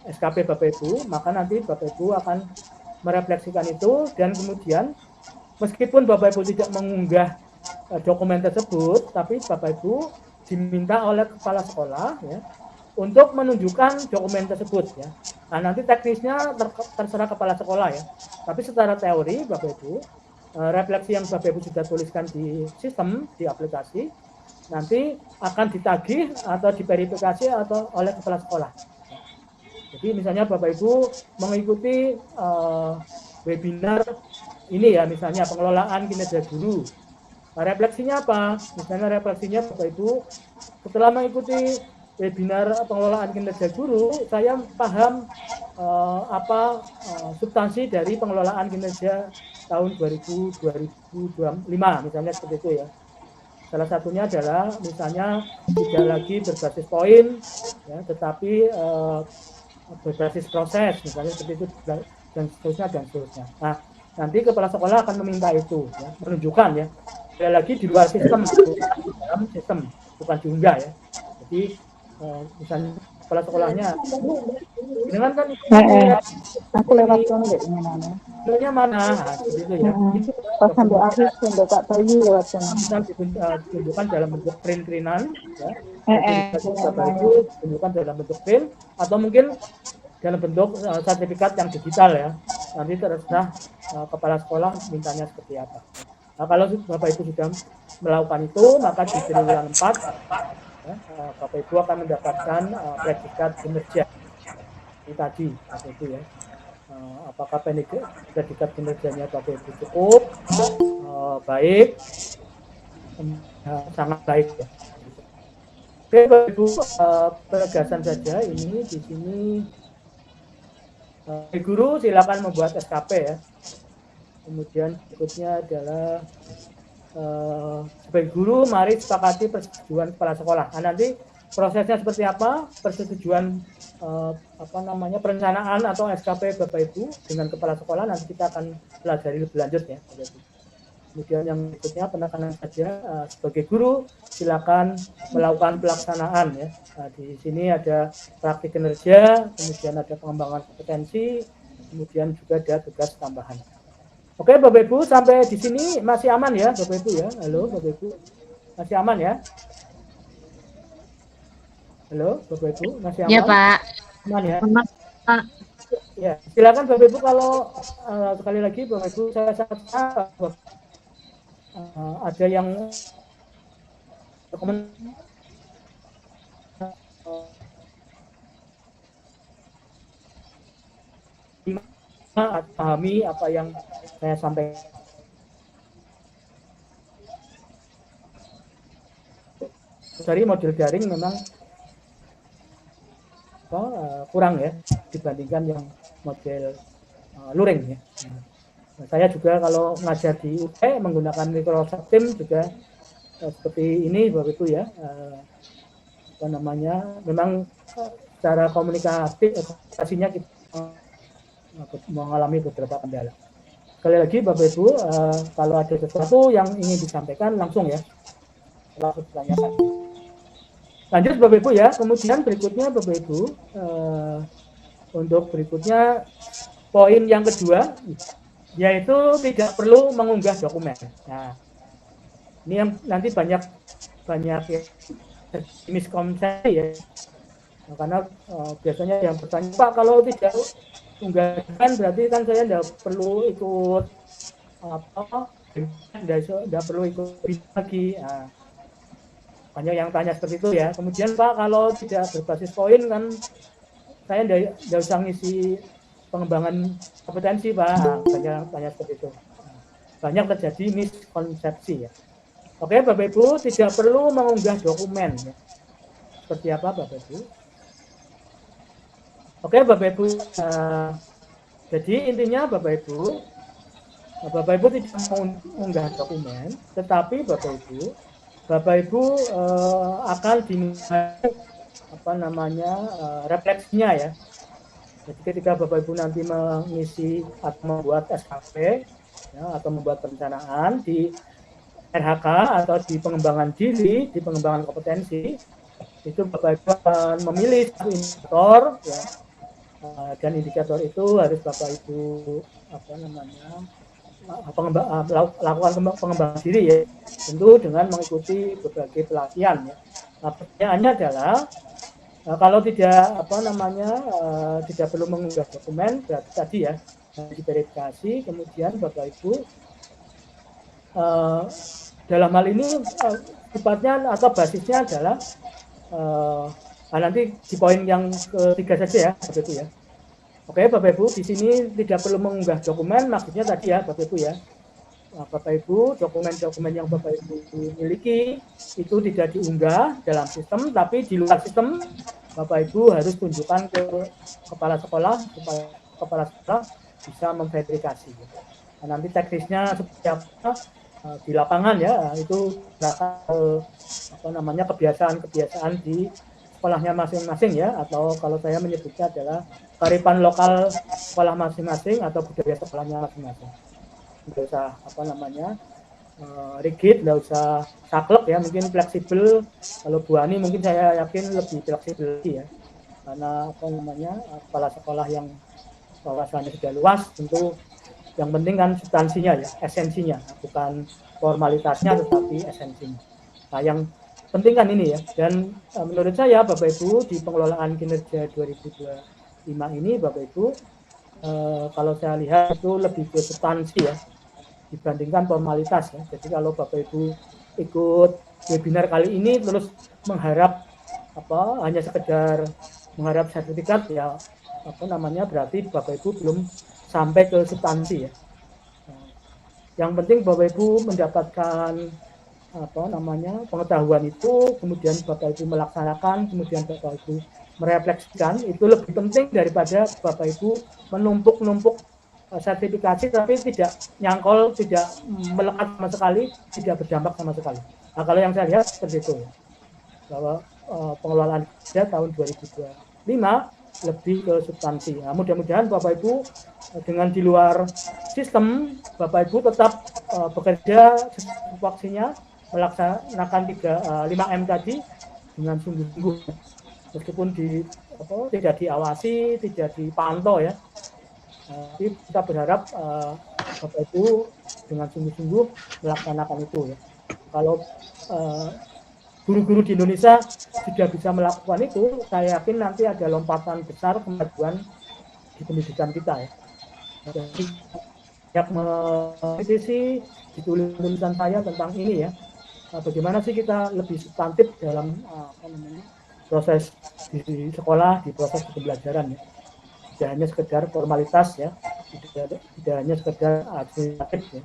SKP Bapak Ibu, maka nanti Bapak Ibu akan merefleksikan itu dan kemudian meskipun Bapak Ibu tidak mengunggah dokumen tersebut, tapi Bapak Ibu diminta oleh kepala sekolah ya untuk menunjukkan dokumen tersebut ya. Nah, nanti teknisnya terserah kepala sekolah ya. Tapi secara teori Bapak Ibu, refleksi yang Bapak Ibu sudah tuliskan di sistem, di aplikasi, nanti akan ditagih atau diverifikasi atau oleh kepala sekolah. Jadi misalnya Bapak Ibu mengikuti webinar ini ya, misalnya pengelolaan kinerja guru. Nah, refleksinya apa? Misalnya refleksinya Bapak Ibu setelah mengikuti webinar pengelolaan kinerja guru, saya paham substansi dari pengelolaan kinerja tahun 2025 misalnya seperti itu ya. Salah satunya adalah misalnya tidak lagi berbasis poin ya, tetapi berbasis proses misalnya seperti itu dan seterusnya. Nah, nanti kepala sekolah akan meminta itu ya, menunjukkan ya. Sekali lagi di luar sistem, dalam sistem bukan diunggah ya. Jadi misalnya kepala sekolahnya dengan kan aku lewat sono deh gimana sebenarnya mana seperti itu ya. Itu pas sampai akhir sampai Kak Bayu lewat sono bisa ditunjukkan dalam bentuk print-printan ya. Bapak Ibu tunjukkan dalam bentuk print atau mungkin dalam bentuk sertifikat yang digital ya. Nanti terserah kepala sekolah mintanya seperti apa. Nah, kalau Bapak Ibu sudah melakukan itu, maka di triwulan 4 ya, Bapak Ibu akan mendapatkan predikat kinerja ini tadi itu ya. Apakah predikat kinerjanya Bapak Ibu cukup baik, sangat baik ya. Oke Bapak Ibu, penegasan saja ini di sini. Guru silakan membuat SKP ya. Kemudian berikutnya adalah sebagai guru mari sepakati persetujuan kepala sekolah. Nah, nanti prosesnya seperti apa? Persetujuan perencanaan atau SKP Bapak Ibu dengan kepala sekolah nanti kita akan pelajari lebih lanjut ya Bapak Ibu. Kemudian yang berikutnya penekanan saja sebagai guru silakan melakukan pelaksanaan ya. Nah, di sini ada praktik kinerja, kemudian ada pengembangan kompetensi, kemudian juga ada tugas tambahan. Oke Bapak Ibu, sampai di sini masih aman ya Bapak Ibu ya. Halo Bapak Ibu, masih aman ya? Halo Bapak Ibu, masih aman? Ya Pak. Aman ya? Pak. Ya, silakan Bapak Ibu kalau sekali lagi Bapak Ibu saya ada yang pahami apa yang saya sampaikan. Dari model daring memang kurang ya dibandingkan yang model luring ya. Nah, saya juga kalau ngajar di UT menggunakan Microsoft Teams juga seperti ini Bapak Ibu ya. Memang secara komunikasinya kita mengalami beberapa kendala. Sekali lagi Bapak Ibu, kalau ada sesuatu yang ingin disampaikan langsung ya, langsung ditanyakan. Lanjut Bapak Ibu ya, kemudian berikutnya Bapak Ibu, untuk berikutnya poin yang kedua, yaitu tidak perlu mengunggah dokumen. Nah, ini yang nanti banyak ya miskonsepsi ya, karena biasanya yang bertanya Pak kalau tidak unggahan berarti kan saya tidak perlu ikut tidak perlu ikut lagi. Nah, banyak yang tanya seperti itu ya. Kemudian Pak kalau tidak berbasis poin kan saya tidak usah ngisi pengembangan kompetensi Pak. Nah, banyak tanya seperti itu. Banyak terjadi miskonsepsi ya. Oke Bapak Ibu, tidak perlu mengunggah dokumen ya. Seperti apa Bapak Ibu? Oke Bapak Ibu, jadi intinya Bapak Ibu tidak mengunggah dokumen, tetapi Bapak Ibu akan diminta refleksinya ya. Jadi ketika Bapak Ibu nanti mengisi atau membuat SKP ya, atau membuat perencanaan di RHK atau di pengembangan diri, di pengembangan kompetensi, itu Bapak Ibu akan memilih satu indikator ya. Dan indikator itu harus Bapak Ibu lakukan pengembangan diri ya, tentu dengan mengikuti berbagai pelatihan ya. Nah, pertanyaannya adalah kalau tidak tidak perlu mengunggah dokumen, berarti tadi ya diverifikasi. Kemudian Bapak Ibu dalam hal ini sifatnya atau basisnya adalah nanti di poin yang ketiga saja ya Bapak Ibu ya. Oke Bapak Ibu, di sini tidak perlu mengunggah dokumen, maksudnya tadi ya Bapak Ibu ya. Bapak Ibu, dokumen-dokumen yang Bapak Ibu miliki itu tidak diunggah dalam sistem, tapi di luar sistem Bapak Ibu harus tunjukkan ke kepala sekolah supaya kepala sekolah bisa memverifikasi. Nah, nanti teknisnya seperti apa di lapangan ya, itu kebiasaan-kebiasaan di sekolahnya masing-masing ya, atau kalau saya menyebutnya adalah kearifan lokal sekolah masing-masing atau budaya sekolahnya masing-masing. Nggak usah rigid, nggak usah saklek ya, mungkin fleksibel. Kalau Bu Ani mungkin saya yakin lebih fleksibel ya, karena kepala sekolah yang wawasannya sudah luas, tentu yang penting kan substansinya ya, esensinya, bukan formalitasnya tetapi esensinya. Nah yang penting kan ini ya, dan menurut saya Bapak Ibu di pengelolaan kinerja 2025 ini Bapak Ibu kalau saya lihat itu lebih ke substansi ya dibandingkan formalitas ya. Jadi kalau Bapak Ibu ikut webinar kali ini terus mengharap hanya sekedar mengharap sertifikat ya berarti Bapak Ibu belum sampai ke substansi ya. Yang penting Bapak Ibu mendapatkan pengetahuan itu, kemudian Bapak Ibu melaksanakan, kemudian Bapak Ibu merefleksikan, itu lebih penting daripada Bapak Ibu menumpuk-numpuk sertifikasi tapi tidak nyangkol, tidak melekat sama sekali, tidak berdampak sama sekali. Nah kalau yang saya lihat seperti itu bahwa pengelolaan kerja tahun 2025 lebih ke substansi. Nah, mudah-mudahan Bapak Ibu dengan di luar sistem Bapak Ibu tetap bekerja sesuai melaksanakan 5M tadi dengan sungguh-sungguh, meskipun tidak diawasi, tidak dipantau ya. Tapi kita berharap Bapak Ibu dengan sungguh-sungguh melaksanakan itu ya. Kalau guru-guru di Indonesia sudah bisa melakukan itu, saya yakin nanti ada lompatan besar kemajuan di pendidikan kita ya. Jadi banyak mengkritisi di tulisan saya tentang ini ya. Bagaimana sih kita lebih substantif dalam proses di sekolah, di proses pembelajaran ya. Tidak hanya sekedar formalitas ya, tidak hanya sekedar administratif ya.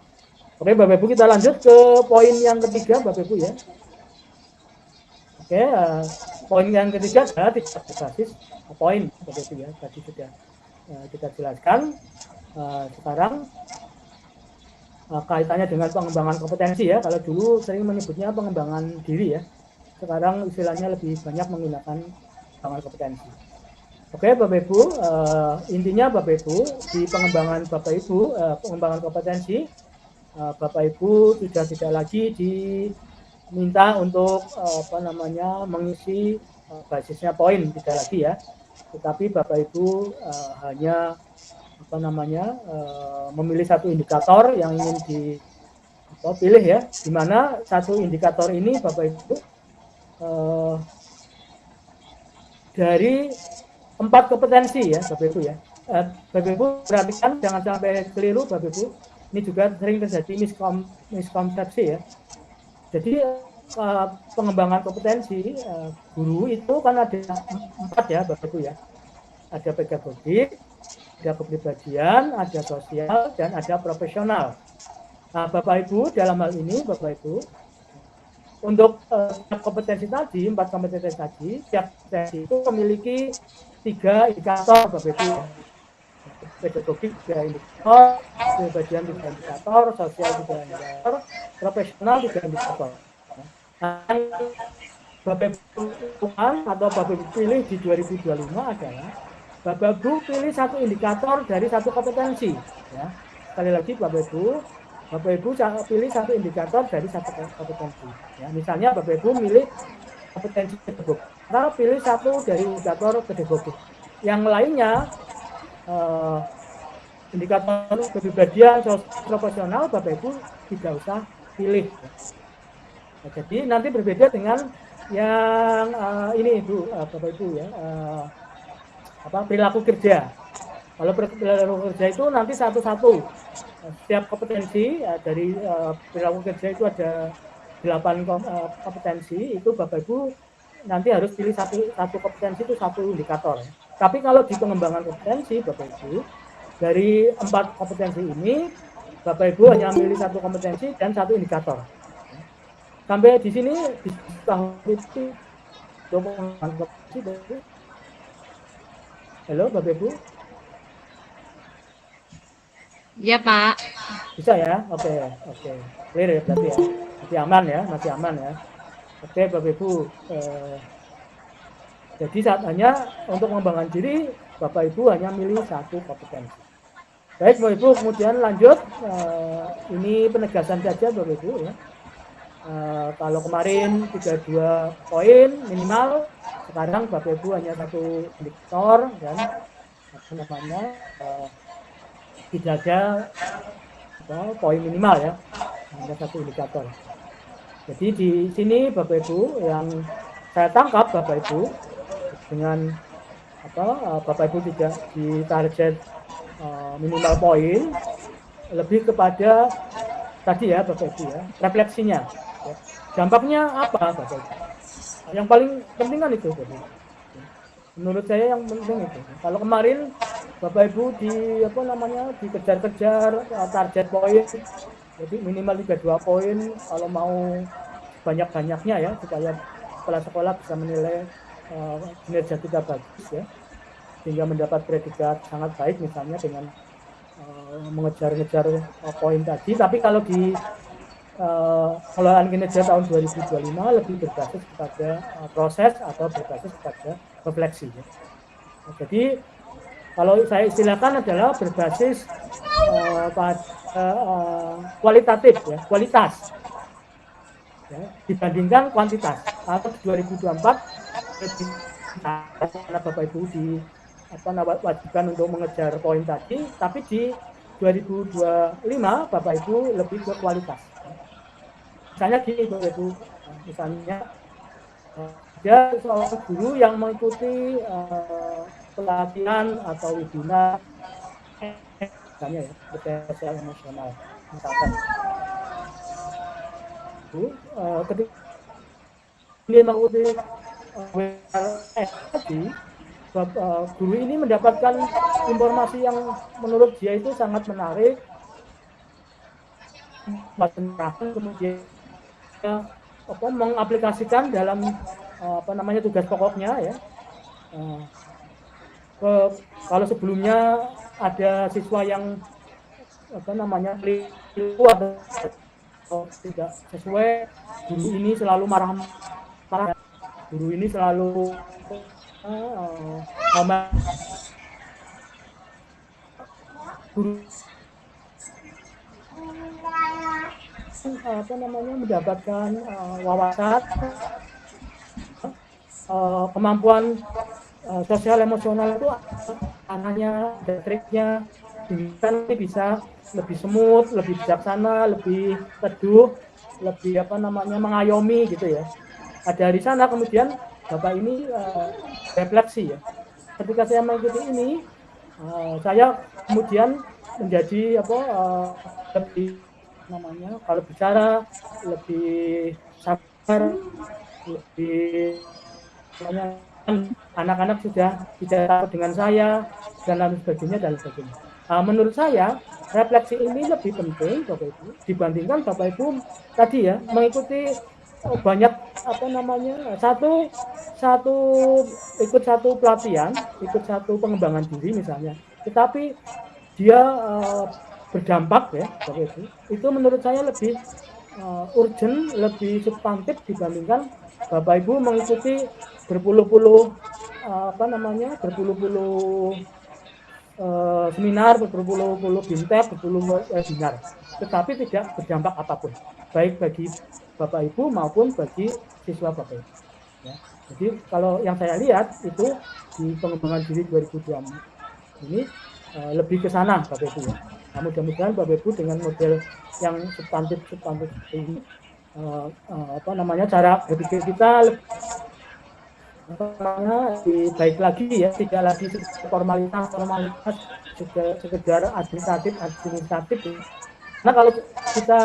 Oke Bapak Ibu, kita lanjut ke poin yang ketiga Bapak Ibu ya. Oke, poin yang ketiga adalah tidak berbasis poin Bapak Ibu ya. Tadi sudah kita jelaskan. Sekarang kaitannya dengan pengembangan kompetensi ya. Kalau dulu sering menyebutnya pengembangan diri ya. Sekarang istilahnya lebih banyak menggunakan pengembangan kompetensi. Oke Bapak Ibu, intinya Bapak Ibu di pengembangan Bapak Ibu, pengembangan kompetensi, Bapak Ibu sudah tidak lagi diminta untuk mengisi basisnya poin, tidak lagi ya. Tetapi Bapak Ibu hanya memilih satu indikator yang ingin dipilih ya, di mana satu indikator ini Bapak Ibu dari 4 kompetensi ya Bapak Ibu ya. Bapak Ibu perhatikan jangan sampai keliru Bapak Ibu. Ini juga sering terjadi miskonsepsi ya. Jadi pengembangan kompetensi guru itu kan ada 4 ya Bapak Ibu ya. Ada pedagogik, ada kepribadian, ada sosial, dan ada profesional. Nah Bapak Ibu dalam hal ini Bapak Ibu untuk kompetensi tadi, 4 kompetensi tadi, setiap kompetensi itu memiliki 3 indikator Bapak Ibu. Pedagogik 3 indikator, kepribadian 3 indikator, sosial 3 indikator, profesional 3 indikator. Nah, Bapak Ibu atau Bapak Ibu pilih di 2025 adalah Bapak Ibu pilih satu indikator dari satu kompetensi. Ya. Sekali lagi Bapak Ibu pilih satu indikator dari satu kompetensi. Ya. Misalnya Bapak Ibu milih kompetensi pedagogik, nah, pilih satu dari indikator pedagogik. Yang lainnya indikator kepribadian profesional Bapak Ibu tidak usah pilih. Nah, jadi nanti berbeda dengan yang ini Ibu, Bapak Ibu ya, perilaku kerja. Kalau perilaku kerja itu nanti satu-satu. Setiap kompetensi dari perilaku kerja itu ada 8 kompetensi, itu Bapak Ibu nanti harus pilih satu kompetensi itu satu indikator. Tapi kalau di pengembangan kompetensi Bapak Ibu, dari 4 kompetensi ini Bapak Ibu hanya pilih satu kompetensi dan satu indikator. Sampai di sini di tahun itu halo Bapak Ibu. Iya Pak. Bisa ya? Oke. Clear ya berarti ya. Masih aman ya. Oke Bapak Ibu. Jadi hanya untuk mengembangkan diri Bapak Ibu hanya milih satu kompetensi. Baik Bapak Ibu, kemudian lanjut. Ini penegasan saja Bapak Ibu ya. Kalau kemarin 32 poin minimal, sekarang Bapak Ibu hanya satu indikator dan tidak ada poin minimal ya, hanya satu indikator. Jadi di sini Bapak Ibu yang saya tangkap Bapak Ibu dengan Bapak Ibu tidak di target minimal poin, lebih kepada tadi ya Bapak Ibu ya, refleksinya. Dampaknya apa Bapak Ibu? Yang paling penting kan itu Bapak Ibu. Menurut saya yang penting itu. Kalau kemarin Bapak Ibu dikejar-kejar target poin, jadi minimal 32 poin kalau mau banyak-banyaknya ya, supaya sekolah bisa menilai kinerja kita bagus ya, sehingga mendapat predikat sangat baik misalnya dengan mengejar-ngejar poin tadi. Tapi kalau di pengelolaan kinerja tahun 2025 lebih berbasis kepada proses atau berbasis kepada refleksi ya. Jadi kalau saya istilahkan adalah berbasis pada kualitatif ya, kualitas ya, dibandingkan kuantitas. Kalau 2024 karena Bapak Ibu wajibkan untuk mengejar poin tadi, tapi di 2025 Bapak Ibu lebih ke kualitas. Misalnya gini Bapak Ibu, misalnya ada seorang guru yang mengikuti pelatihan atau webinar misalnya ya, sosial emosional misalkan. Ketika dia mengikuti webinar tadi, guru ini mendapatkan informasi yang menurut dia itu sangat menarik, kemudian mengaplikasikan dalam tugas pokoknya ya. Kalau sebelumnya ada siswa yang keliru atau tidak sesuai, guru ini selalu marah, guru ini selalu mendapatkan wawasan, kemampuan sosial emosional itu anaknya ada triknya, sehingga bisa lebih smooth, lebih bijaksana, lebih teduh, lebih mengayomi gitu ya. Dari sana kemudian Bapak ini refleksi ya. Ketika saya mengikuti ini, saya kemudian menjadi lebih kalau bicara lebih sabar, lebih anak-anak sudah tidak takut dengan saya dan lain sebagainya. Menurut saya refleksi ini lebih penting Bapak Ibu dibandingkan Bapak Ibu tadi ya mengikuti banyak ikut satu pelatihan, ikut satu pengembangan diri misalnya, tetapi dia berdampak ya Bapak Ibu, itu menurut saya lebih urgent, lebih substantif dibandingkan Bapak Ibu mengikuti berpuluh-puluh seminar, berpuluh-puluh bintang, berpuluh webinar, tetapi tidak berdampak apapun, baik bagi Bapak Ibu maupun bagi siswa Bapak Ibu. Ya. Jadi kalau yang saya lihat itu di pengembangan diri 2024 ini lebih ke sana Bapak Ibu ya. Mudah-mudahan Bapak Ibu dengan model yang substantif ini cara berpikir kita lebih baik lagi ya, tidak lagi formalitas juga sekedar administratif. Karena kalau kita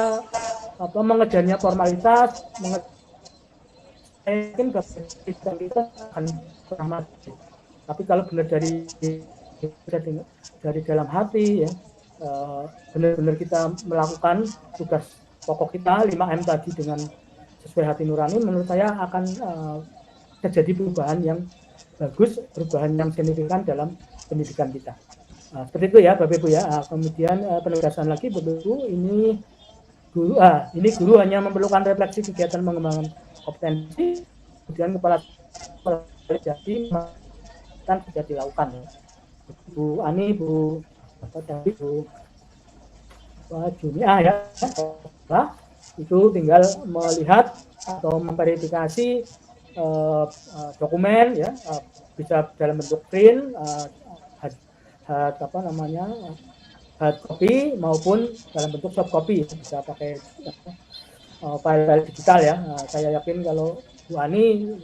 mengejarnya formalitas, mungkin kita akan kurang. Tapi kalau benar dari dalam hati ya, benar-benar kita melakukan tugas pokok kita 5M tadi dengan sesuai hati nurani, menurut saya akan terjadi perubahan yang bagus, perubahan yang signifikan dalam pendidikan kita. Seperti itu ya Bapak Ibu ya. Kemudian penegasan lagi Bapak Ibu, ini guru hanya memerlukan refleksi kegiatan pengembangan kompetensi, kemudian kepala sekolah jadi kan sudah dilakukan ya. Bu Ani, Bu Juni ya, itu tinggal melihat atau memverifikasi dokumen ya, bisa dalam bentuk print, hard copy maupun dalam bentuk soft copy, bisa pakai file digital ya. Saya yakin kalau Bu Ani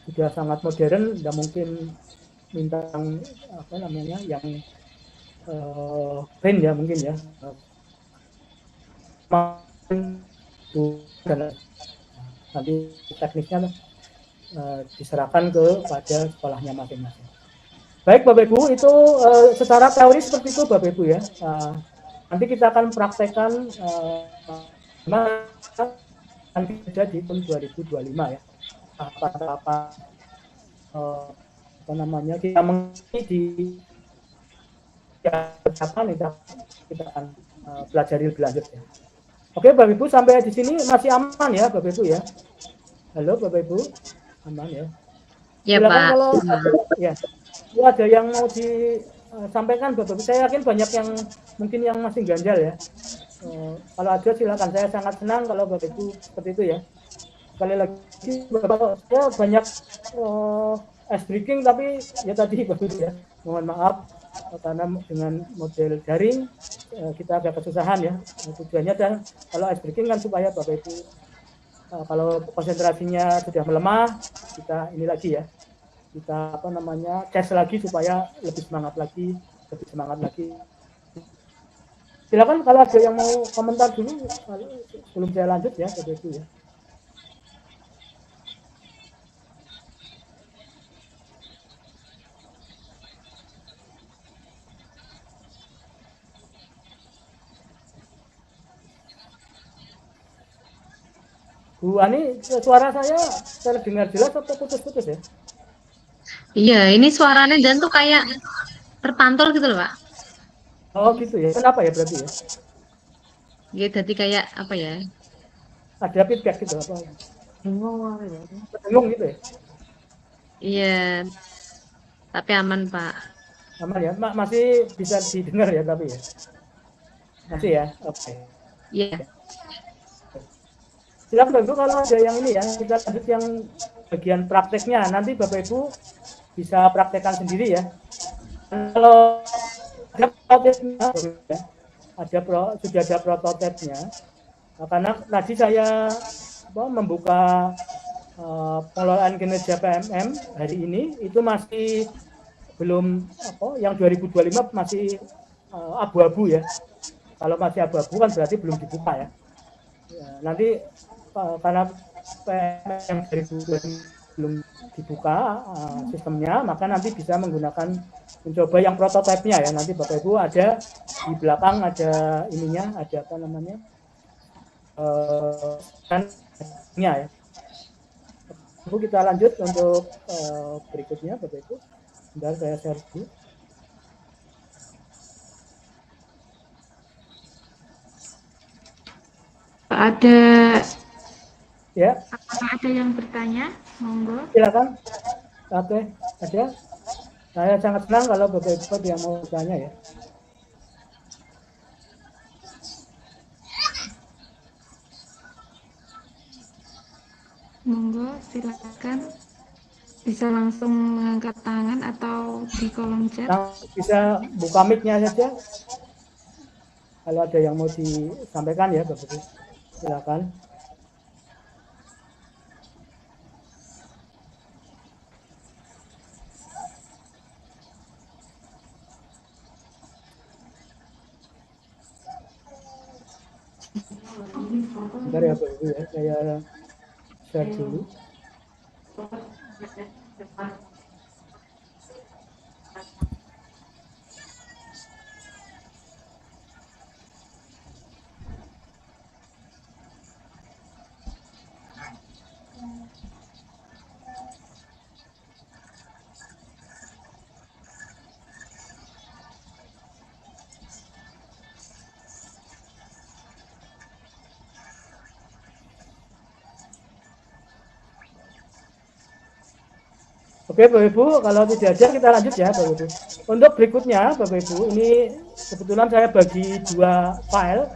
sudah sangat modern, tidak mungkin minta yang print ya mungkin ya. Nanti teknisnya diserahkan kepada sekolahnya masing-masing. Baik Bapak Ibu, itu secara teori seperti itu Bapak Ibu ya. Nanti kita akan praktekkan nanti ada di tahun 2025 ya. Apa kita mengerti di kita akan pelajari lebih lanjut ya. Oke Bapak Ibu, sampai di sini masih aman ya Bapak Ibu ya. Halo Bapak Ibu, aman ya? Ya silakan Pak. kalau ada yang mau disampaikan Bapak Ibu. Saya yakin banyak yang mungkin yang masih ganjal ya. Kalau ada silakan, saya sangat senang kalau Bapak Ibu seperti itu ya. Sekali lagi saya banyak ice breaking, tapi ya tadi Bapak Ibu ya, mohon maaf karena dengan model daring kita agak kesusahan ya. Tujuannya dan kalau ice breaking kan supaya Bapak Ibu kalau konsentrasinya sudah melemah, kita ini lagi ya, kita tes lagi supaya lebih semangat lagi. Silakan kalau ada yang mau komentar dulu sebelum saya lanjut ya Bapak Ibu ya. Bu Ani, suara saya terdengar jelas atau putus-putus ya? Iya, ini suaranya dan tuh kayak terpantul gitu loh Pak. Oh gitu ya, kenapa ya berarti ya? Gitu, jadi kayak apa ya? Ada feedback gitu apa? Bingung gitu ya? Iya, tapi aman Pak. Aman ya, masih bisa didengar ya tapi ya? Masih ya, oke. Iya. Silakan Bapak Ibu, kalau ada yang ini ya, kita lanjut yang bagian prakteknya. Nanti Bapak Ibu bisa praktekkan sendiri ya. Kalau ada prototipnya, sudah ada prototipnya. Karena tadi saya membuka pengelolaan kinerja PMM hari ini itu masih belum yang 2025 masih abu-abu ya. Kalau masih abu-abu kan berarti belum dibuka ya. Nanti karena PMM 2020 belum dibuka sistemnya, maka nanti bisa mencoba yang prototipenya ya. Nanti Bapak Ibu ada di belakang ada ininya, ada ya. Ibu kita lanjut untuk berikutnya Bapak Ibu. Sebentar saya share dulu. Ada Ya. Apakah ada yang bertanya? Monggo. Silakan. Oke, ada. Saya sangat senang kalau Bapak Ibu yang mau bertanya ya. Monggo, silakan. Bisa langsung mengangkat tangan atau di kolom chat. Bisa buka mic-nya saja. Kalau ada yang mau disampaikan ya Bapak Ibu. Silakan. Bentar ya Bapak Ibu ya, saya share dulu. Oke Bapak Ibu, kalau tidak ada kita lanjut ya Bapak Ibu. Untuk berikutnya Bapak Ibu, ini kebetulan saya bagi dua file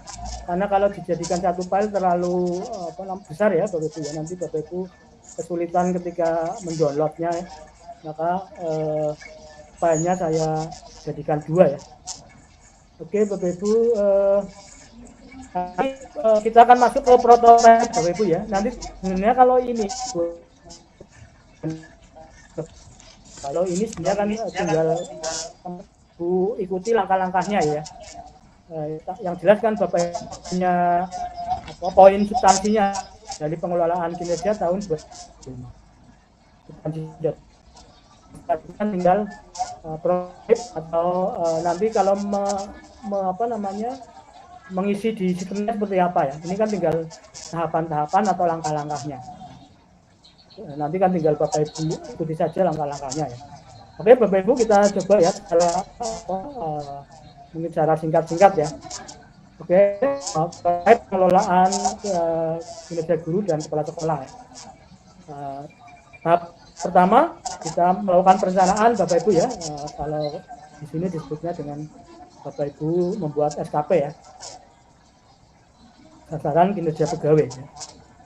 karena kalau dijadikan satu file terlalu besar ya Bapak Ibu ya, nanti Bapak Ibu kesulitan ketika mendownloadnya ya. Maka filenya saya jadikan dua ya. Oke Bapak Ibu, nanti kita akan masuk ke prototipe Bapak Ibu ya. Nanti sebenarnya kalau ini sebenarnya kan tinggal Bu ikuti langkah-langkahnya ya. Yang jelas kan Bapak punya poin substansinya dari pengelolaan kinerja tahun 2005. Kita tinggal proyek atau nanti kalau mengisi di sistemnya seperti apa ya. Ini kan tinggal tahapan-tahapan atau langkah-langkahnya. Nanti kan tinggal Bapak Ibu ikuti saja langkah-langkahnya ya. Oke Bapak Ibu, kita coba ya mungkin cara singkat-singkat ya. Oke, terkait pengelolaan kinerja guru dan kepala sekolah ya. Tahap pertama kita melakukan perencanaan Bapak Ibu ya. Kalau di sini disebutnya dengan Bapak Ibu membuat SKP ya, sasaran kinerja pegawai ya.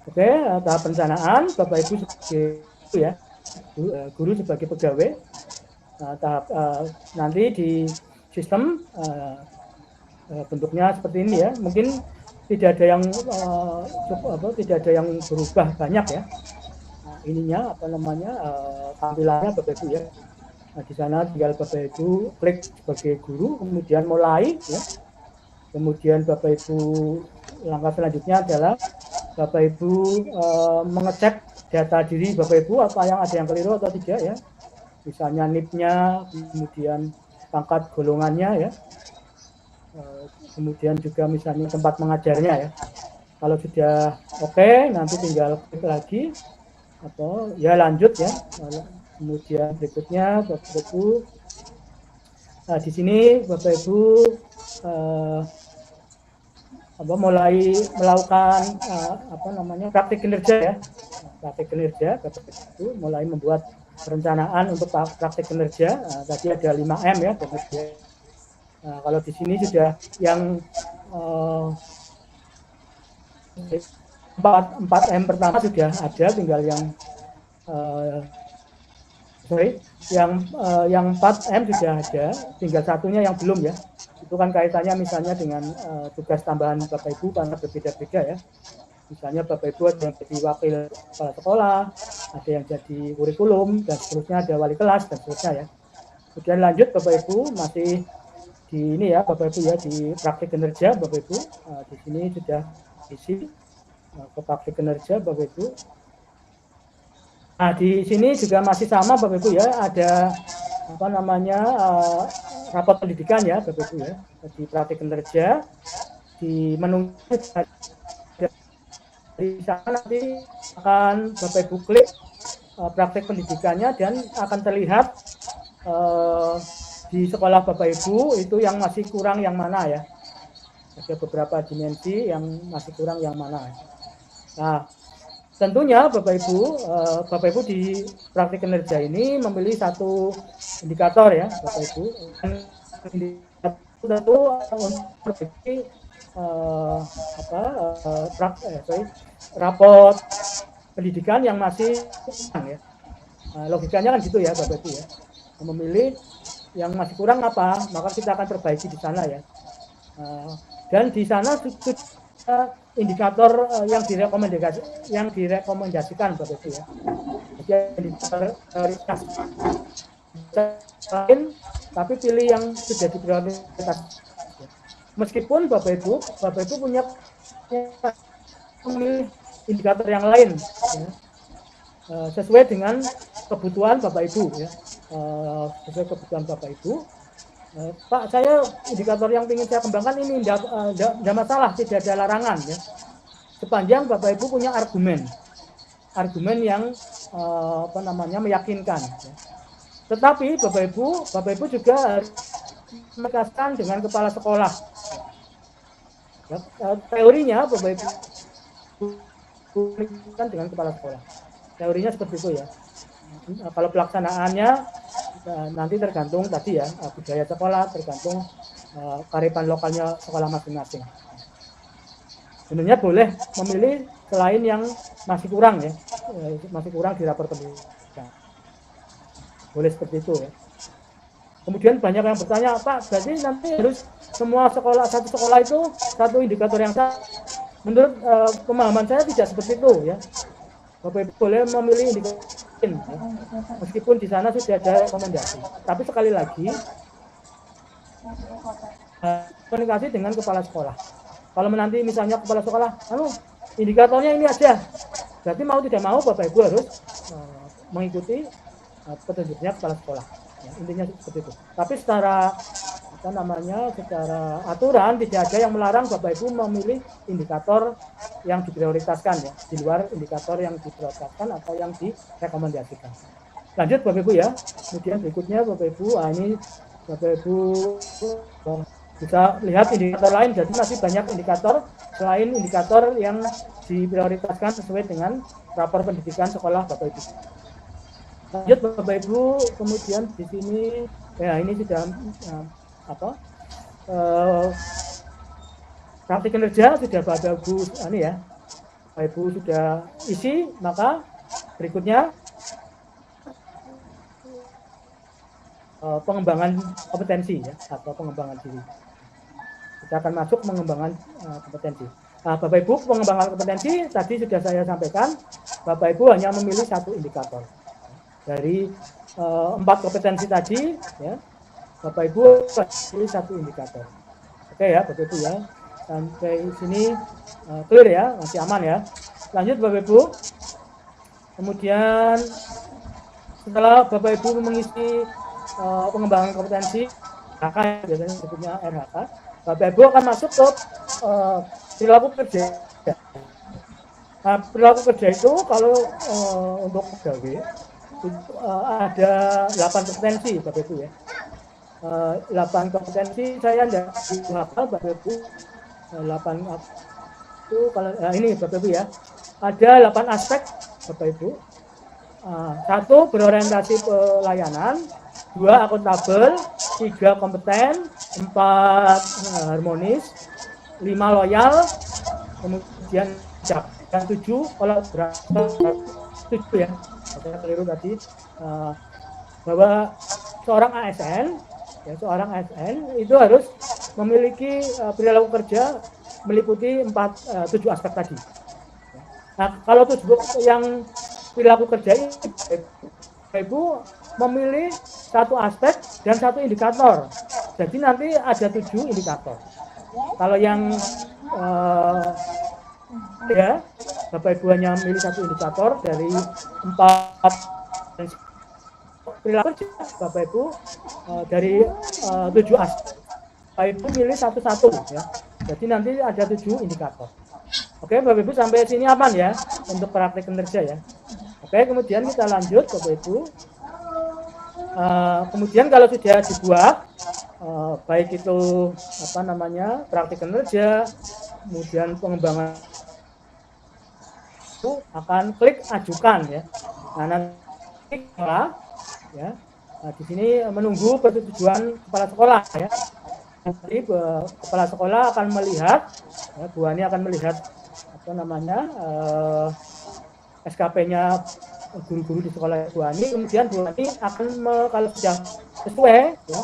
Oke, tahap perencanaan Bapak Ibu sebagai ya, guru sebagai pegawai. Tahap nanti di sistem bentuknya seperti ini ya. Mungkin tidak ada yang tidak ada yang berubah banyak ya. Ininya tampilannya Bapak Ibu ya. Nah, di sana tinggal Bapak Ibu klik sebagai guru, kemudian mulai ya. Kemudian Bapak Ibu langkah selanjutnya adalah Bapak Ibu mengecek data diri Bapak Ibu apa yang ada yang keliru atau tidak ya. Misalnya NIP-nya, kemudian pangkat golongannya ya. Kemudian juga misalnya tempat mengajarnya ya. Kalau sudah oke, nanti tinggal klik lagi atau ya lanjut ya. Kemudian berikutnya Bapak Ibu di sini Bapak Ibu mulai melakukan praktik kinerja ya. Praktik kinerja Bapak Ibu mulai membuat perencanaan untuk praktik kinerja. Tadi ada 5M ya Bapak Ibu. Kalau di sini sudah yang 4M pertama sudah ada, tinggal yang 4M sudah ada, tinggal satunya yang belum ya. Itu kan kaitannya misalnya dengan tugas tambahan Bapak Ibu karena berbeda-beda ya. Misalnya Bapak Ibu ada yang jadi wakil kepala sekolah, ada yang jadi kurikulum, dan seterusnya ada wali kelas dan seterusnya ya. Kemudian lanjut Bapak Ibu masih di ini ya Bapak Ibu ya, di praktik kinerja Bapak Ibu. Di sini sudah isi ke praktik kinerja Bapak Ibu. Nah di sini juga masih sama Bapak Ibu ya, ada rapot pendidikan ya Bapak Ibu ya. Di praktik kinerja di menu di sana nanti akan Bapak Ibu klik praktik pendidikannya dan akan terlihat di sekolah Bapak Ibu itu yang masih kurang yang mana ya. Ada beberapa dimensi yang masih kurang yang mana. Nah, tentunya Bapak Ibu di praktik kinerja ini memilih satu indikator ya Bapak Ibu. Indikator tentu memperbaiki rapot pendidikan yang masih kurang ya. Logikanya kan gitu ya Bapak Ibu ya. Memilih yang masih kurang apa, maka kita akan perbaiki di sana ya. Dan di sana indikator yang direkomendasikan Bapak Ibu ya. Jadi indikator prioritas lain, tapi pilih yang sudah diprioritas. Meskipun Bapak Ibu punya memilih indikator yang lain ya. Sesuai dengan kebutuhan Bapak Ibu ya. Sesuai kebutuhan Bapak Ibu. Pak, saya indikator yang ingin saya kembangkan ini tidak masalah, tidak ada larangan ya. Sepanjang Bapak Ibu punya argumen yang meyakinkan. Ya. Tetapi Bapak Ibu juga harus menegaskan dengan kepala sekolah. Ya, teorinya Bapak Ibu dengan kepala sekolah. Teorinya seperti itu ya. Kalau pelaksanaannya nanti tergantung tadi ya, budaya sekolah, tergantung kearifan lokalnya sekolah masing-masing. Sebenarnya boleh memilih selain yang masih kurang ya, masih kurang di rapor pendidikan. Boleh seperti itu ya. Kemudian banyak yang bertanya, Pak, berarti nanti harus semua sekolah, satu sekolah itu satu indikator yang sama. Menurut pemahaman saya tidak seperti itu ya. Bapak Ibu boleh memilih indikator ya. Meskipun di sana sudah ada rekomendasi. Tapi sekali lagi komunikasi dengan kepala sekolah. Kalau nanti misalnya kepala sekolah, indikatornya ini aja. Berarti mau tidak mau Bapak Ibu harus mengikuti petunjuknya kepala sekolah. Ya, intinya seperti itu. Tapi secara secara aturan tidak ada yang melarang Bapak Ibu memilih indikator yang diprioritaskan ya, di luar indikator yang diprioritaskan atau yang direkomendasikan. Lanjut Bapak Ibu ya. Kemudian berikutnya Bapak Ibu, ini Bapak Ibu bisa lihat indikator lain. Jadi masih banyak indikator selain indikator yang diprioritaskan sesuai dengan rapor pendidikan sekolah Bapak Ibu. Lanjut Bapak Ibu, kemudian di sini ya ini sudah praktik kinerja sudah Bapak Ibu ya. Bapak Ibu sudah isi, maka berikutnya pengembangan kompetensi ya, atau pengembangan diri. Kita akan masuk pengembangan kompetensi. Nah, Bapak Ibu, pengembangan kompetensi tadi sudah saya sampaikan, Bapak Ibu hanya memilih satu indikator. Dari 4 kompetensi tadi ya, Bapak Ibu pilih satu indikator. Oke ya Bapak Ibu ya, sampai sini clear ya, masih aman ya. Lanjut Bapak Ibu. Kemudian setelah Bapak Ibu mengisi pengembangan kompetensi RHK, biasanya disebutnya RHK, Bapak Ibu akan masuk ke perilaku kerja. Nah, perilaku kerja itu kalau untuk pegawai itu ada 8 kompetensi Bapak Ibu ya. 8 kompetensi saya tidak hafal Bapak Ibu. 8 itu kalau ini Bapak Ibu ya. Ada 8 aspek Bapak Ibu. 1 berorientasi pelayanan, 2 akuntabel, 3 kompeten, 4 harmonis, 5 loyal, kemudian yang 7 kolaborator, 7 ya. Saya keliru tadi bahwa seorang ASN itu harus memiliki perilaku kerja meliputi 7 aspek tadi. Nah, kalau yang perilaku kerja ini Ibu memilih 1 aspek dan 1 indikator. Jadi nanti ada 7 indikator. Kalau yang ya Bapak Ibu hanya memilih 1 indikator dari 4 perilaku kerja Bapak Ibu dari 7 aspek. Bapak Ibu milih satu-satu ya. Jadi nanti ada 7 indikator. Oke Bapak Ibu sampai sini aman ya untuk praktik kinerja ya. Oke, kemudian kita lanjut Bapak Ibu. Kemudian kalau sudah dibuat baik itu praktik kinerja, kemudian pengembangan itu akan klik ajukan ya. Nah, nanti ya. Nah, di sini menunggu persetujuan kepala sekolah ya. Nanti kepala sekolah akan melihat ya, Bu Ani akan melihat SKP-nya guru-guru di sekolah Bu Ani, kemudian Bu Ani akan kalau sudah sesuai ya,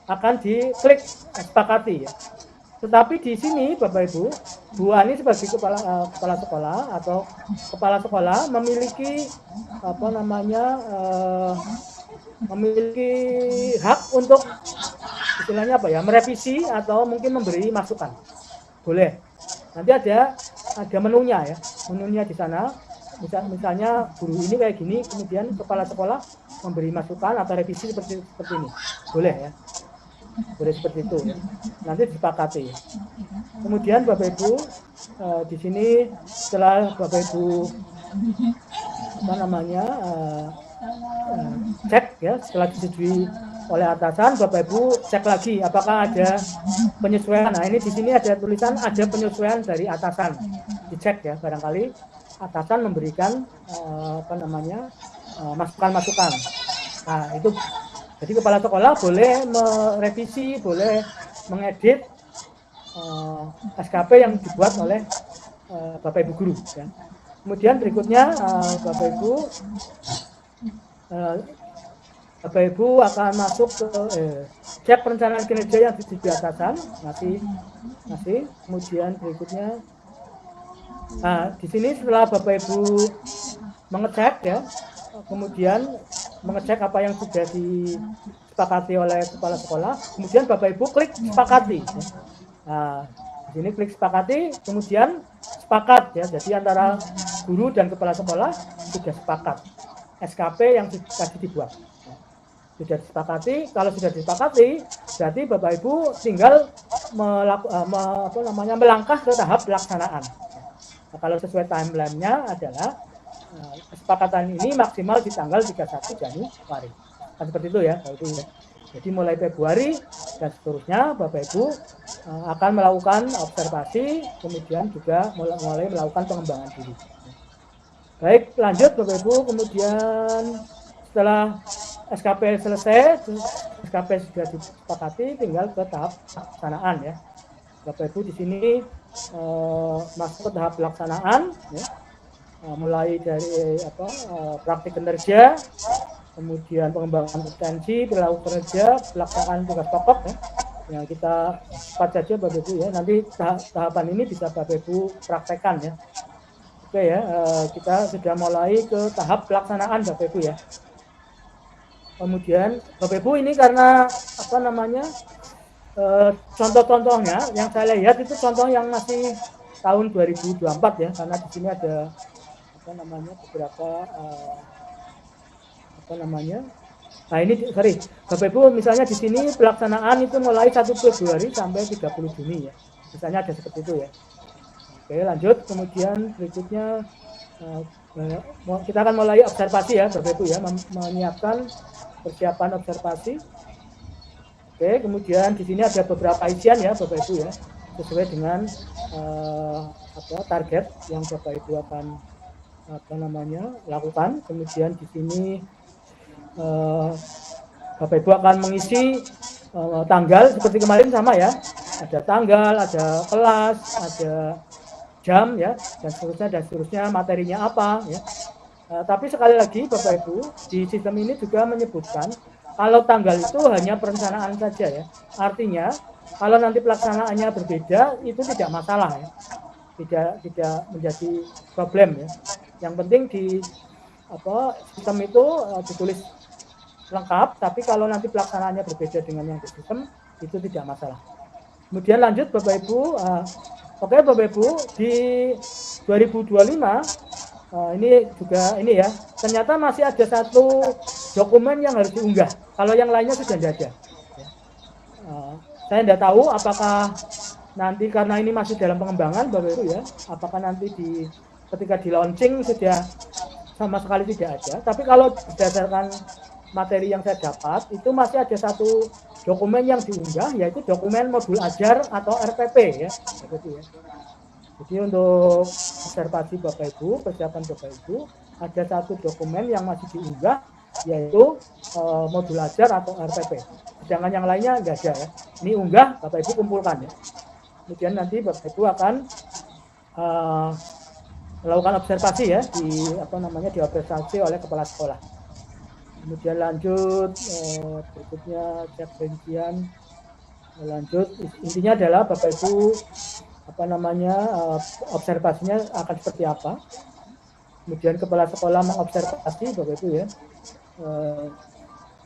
akan diklik sepakati ya. Tetapi di sini Bapak Ibu, Bu Ani sebagai kepala sekolah atau kepala sekolah memiliki memiliki hak untuk istilahnya merevisi atau mungkin memberi masukan. Boleh. Nanti ada menunya ya, menunya di sana. Misalnya guru ini kayak gini, kemudian kepala sekolah memberi masukan atau revisi seperti ini, boleh ya, boleh seperti itu ya. Nanti disepakati. Kemudian Bapak Ibu di sini setelah Bapak Ibu cek ya, setelah disetujui oleh atasan, Bapak Ibu cek lagi apakah ada penyesuaian. Nah ini di sini ada tulisan ada penyesuaian dari atasan, dicek ya, barangkali atasan memberikan masukan-masukan. Nah itu jadi kepala sekolah boleh merevisi, boleh mengedit SKP yang dibuat oleh Bapak Ibu guru ya. Kemudian berikutnya Bapak Ibu akan masuk ke cek perencanaan kinerja yang di atasan, masih. Kemudian berikutnya, nah di sini setelah Bapak Ibu mengecek ya, kemudian mengecek apa yang sudah disepakati oleh kepala sekolah, kemudian Bapak Ibu klik sepakati. Nah, di sini klik sepakati, kemudian sepakat ya. Jadi antara guru dan kepala sekolah sudah sepakat SKP yang tadi dibuat. Sudah disepakati. Kalau sudah disepakati, berarti Bapak Ibu tinggal melangkah ke tahap pelaksanaan. Nah, kalau sesuai timeline-nya adalah kesepakatan ini maksimal di tanggal 31 Januari. Kan seperti itu ya, Bapak Ibu. Jadi mulai Februari dan seterusnya Bapak Ibu akan melakukan observasi, kemudian juga mulai melakukan pengembangan diri. Baik, lanjut Bapak Ibu. Kemudian setelah SKP selesai, SKP sudah disepakati, tinggal ke tahap pelaksanaan ya. Bapak Ibu di sini masuk ke tahap pelaksanaan ya. Mulai dari praktik kinerja, kemudian pengembangan kompetensi, perilaku kerja, pelaksanaan tugas pokok ya. Ya kita cepat saja Bapak Ibu ya. Nanti tahapan ini bisa Bapak Ibu praktekkan ya. Oke ya, kita sudah mulai ke tahap pelaksanaan Bapak Ibu ya. Kemudian Bapak Ibu ini karena contoh-contohnya yang saya lihat itu contoh yang masih tahun 2024 ya, karena di sini ada beberapa nah ini Bapak Ibu misalnya di sini pelaksanaan itu mulai 1 Februari sampai 30 Juni ya, misalnya ada seperti itu ya. Oke lanjut, kemudian berikutnya kita akan mulai observasi ya Bapak Ibu ya, menyiapkan persiapan observasi. Oke, kemudian di sini ada beberapa isian ya Bapak Ibu ya, sesuai dengan target yang Bapak Ibu akan lakukan. Kemudian di sini Bapak Ibu akan mengisi tanggal seperti kemarin sama ya, ada tanggal, ada kelas, ada jam ya, dan seterusnya materinya apa ya. Tapi sekali lagi Bapak Ibu di sistem ini juga menyebutkan kalau tanggal itu hanya perencanaan saja ya, artinya kalau nanti pelaksanaannya berbeda itu tidak masalah ya, tidak menjadi problem ya. Yang penting di sistem itu ditulis lengkap, tapi kalau nanti pelaksanaannya berbeda dengan yang di sistem itu tidak masalah. Kemudian lanjut Bapak Ibu, oke Bapak Ibu di 2025 ini ya, ternyata masih ada satu dokumen yang harus diunggah. Kalau yang lainnya sudah tidak ada. Saya tidak tahu apakah nanti karena ini masih dalam pengembangan Bapak Ibu ya, apakah nanti ketika di launching sudah sama sekali tidak ada. Tapi kalau berdasarkan materi yang saya dapat itu masih ada satu dokumen yang diunggah, yaitu dokumen modul ajar atau RPP ya, begitu ya. Jadi untuk observasi Bapak Ibu, persiapan Bapak Ibu, ada satu dokumen yang masih diunggah, yaitu modul ajar atau RPP. Sedangkan yang lainnya enggak ada ya. Ini unggah, Bapak Ibu kumpulkan ya. Kemudian nanti Bapak Ibu akan melakukan observasi ya, diobservasi oleh kepala sekolah. Kemudian lanjut berikutnya cek rincian. Lanjut intinya adalah Bapak Ibu observasinya akan seperti apa. Kemudian kepala sekolah mengobservasi Bapak Ibu ya.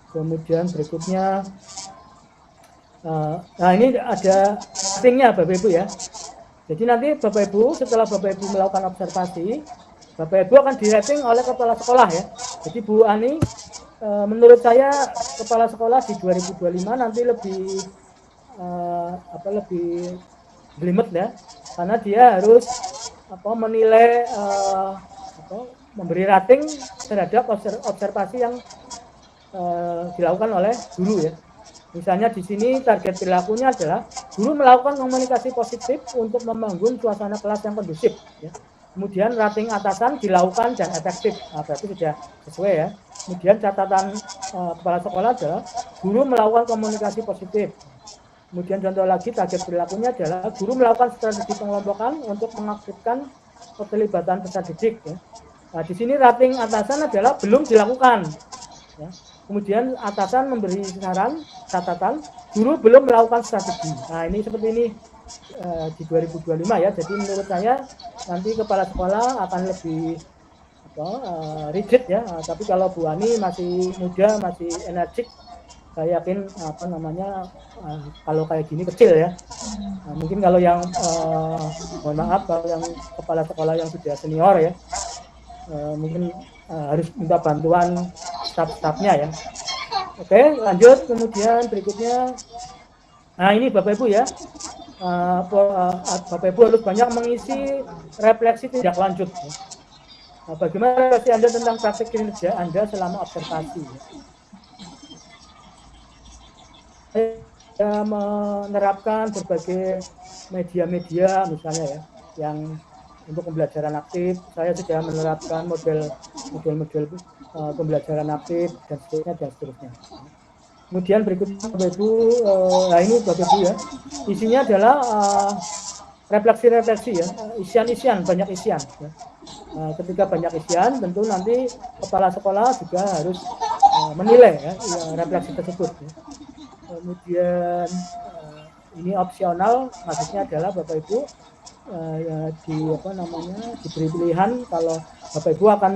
Kemudian berikutnya nah ini ada casingnya Bapak Ibu ya. Jadi nanti Bapak Ibu setelah Bapak Ibu melakukan observasi, Bapak Ibu akan di-rating oleh kepala sekolah ya. Jadi Bu Ani, menurut saya kepala sekolah di 2025 nanti lebih lebih jelimet ya, karena dia harus menilai memberi rating terhadap observasi yang dilakukan oleh guru ya. Misalnya di sini target perilakunya adalah guru melakukan komunikasi positif untuk membangun suasana kelas yang kondusif ya. Kemudian rating atasan dilakukan dan efektif. Nah, berarti sudah sesuai ya. Kemudian catatan kepala sekolah adalah guru melakukan komunikasi positif. Kemudian contoh lagi target perilakunya adalah guru melakukan strategi pengelompokan untuk mengaktifkan keterlibatan peserta didik ya. Nah, di sini rating atasan adalah belum dilakukan ya. Kemudian atasan memberi saran, catatan, guru belum melakukan strategi. Nah, ini seperti ini di 2025 ya. Jadi menurut saya nanti kepala sekolah akan lebih rigid ya. Tapi kalau Bu Ani masih muda, masih energik, saya yakin kalau kayak gini kecil ya. Nah, mungkin kalau yang mohon maaf kalau yang kepala sekolah yang sudah senior ya, mungkin harus minta bantuan staf-stafnya ya. Oke, lanjut. Kemudian berikutnya, nah ini Bapak Ibu ya, Bapak Ibu harus banyak mengisi refleksi tindak lanjut ya. Nah, bagaimana refleksi Anda tentang praktik kinerja Anda selama observasi ya. Saya menerapkan berbagai media-media misalnya ya, yang untuk pembelajaran aktif. Saya sudah menerapkan model pembelajaran aktif dan seterusnya. Kemudian berikutnya Bapak Ibu, nah ini Bapak Ibu ya, isinya adalah refleksi-refleksi ya, isian-isian, banyak isian ya. Ketika banyak isian tentu nanti kepala sekolah juga harus menilai ya, refleksi tersebut ya. Kemudian ini opsional, maksudnya adalah Bapak Ibu diberi pilihan kalau Bapak Ibu akan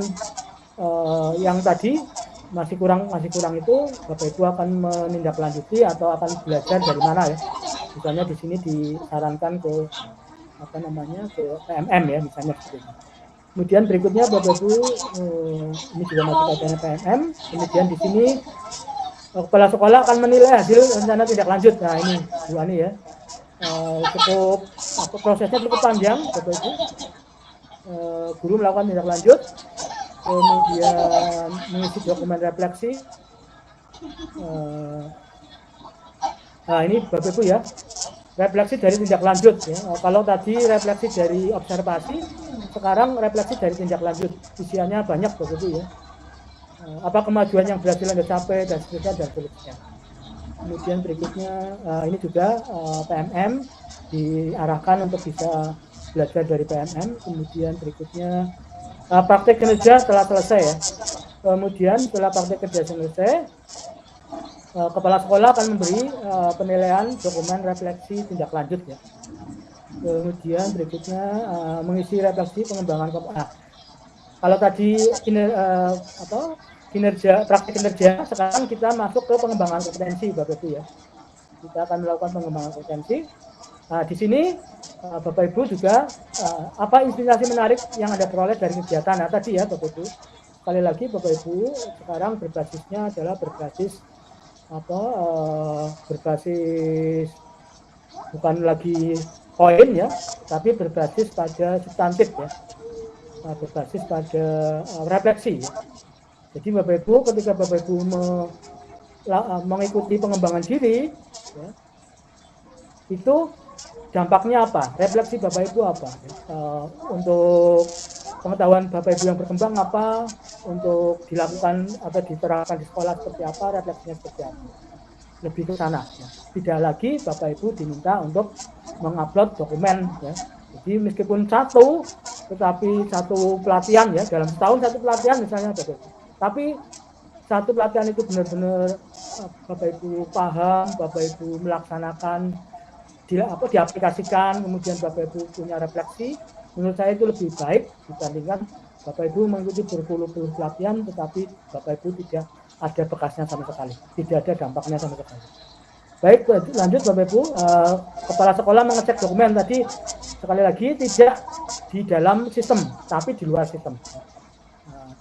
yang tadi masih kurang itu Bapak Ibu akan menindaklanjuti atau akan belajar dari mana ya. Misalnya di sini disarankan ke ke PMM ya misalnya seperti itu. Kemudian berikutnya Bapak Ibu ini juga masih kaitannya PMM. Kemudian di sini kepala sekolah akan menilai hasil rencana tindak lanjut. Nah ini Bu Ani ya, prosesnya cukup panjang Bapak Ibu. Guru melakukan tindak lanjut, kemudian mengisi dokumen refleksi. Nah ini Bapak Ibu ya, refleksi dari tindak lanjut ya. Kalau tadi refleksi dari observasi, sekarang refleksi dari tindak lanjut. Isiannya banyak Bapak Ibu ya. Apa kemajuan yang berhasil Anda capai dan seterusnya. Kemudian berikutnya ini juga PMM diarahkan untuk bisa belajar dari PMM. Kemudian berikutnya praktek kinerja setelah selesai ya. Kemudian setelah praktek kerja selesai, kepala sekolah akan memberi penilaian dokumen refleksi tindak lanjut ya. Kemudian berikutnya mengisi refleksi pengembangan kalau tadi praktik kinerja, sekarang kita masuk ke pengembangan kompetensi Bapak Ibu ya. Kita akan melakukan pengembangan kompetensi. Nah, di sini Bapak Ibu juga apa inspirasi menarik yang Anda peroleh dari kegiatan. Nah, tadi ya Bapak Ibu. Sekali lagi Bapak Ibu, sekarang berbasisnya adalah berbasis bukan lagi poin ya, tapi berbasis pada substantif ya. Berbasis pada refleksi ya. Jadi Bapak Ibu ketika Bapak Ibu mengikuti pengembangan diri ya, itu dampaknya apa? Refleksi Bapak Ibu apa? Untuk pengetahuan Bapak Ibu yang berkembang apa? Untuk dilakukan atau diterapkan di sekolah seperti apa? Refleksinya seperti apa? Lebih ke sana ya. Tidak lagi Bapak Ibu diminta untuk mengupload dokumen ya. Jadi meskipun tetapi satu pelatihan ya, dalam setahun satu pelatihan misalnya Bapak Ibu. Tapi satu pelatihan itu benar-benar Bapak Ibu paham, Bapak Ibu melaksanakan, diaplikasikan, kemudian Bapak Ibu punya refleksi, menurut saya itu lebih baik dibandingkan Bapak Ibu mengikuti berpuluh-puluh pelatihan, tetapi Bapak Ibu tidak ada bekasnya sama sekali, tidak ada dampaknya sama sekali. Baik, lanjut Bapak Ibu. Kepala sekolah mengecek dokumen tadi sekali lagi tidak di dalam sistem, tapi di luar sistem.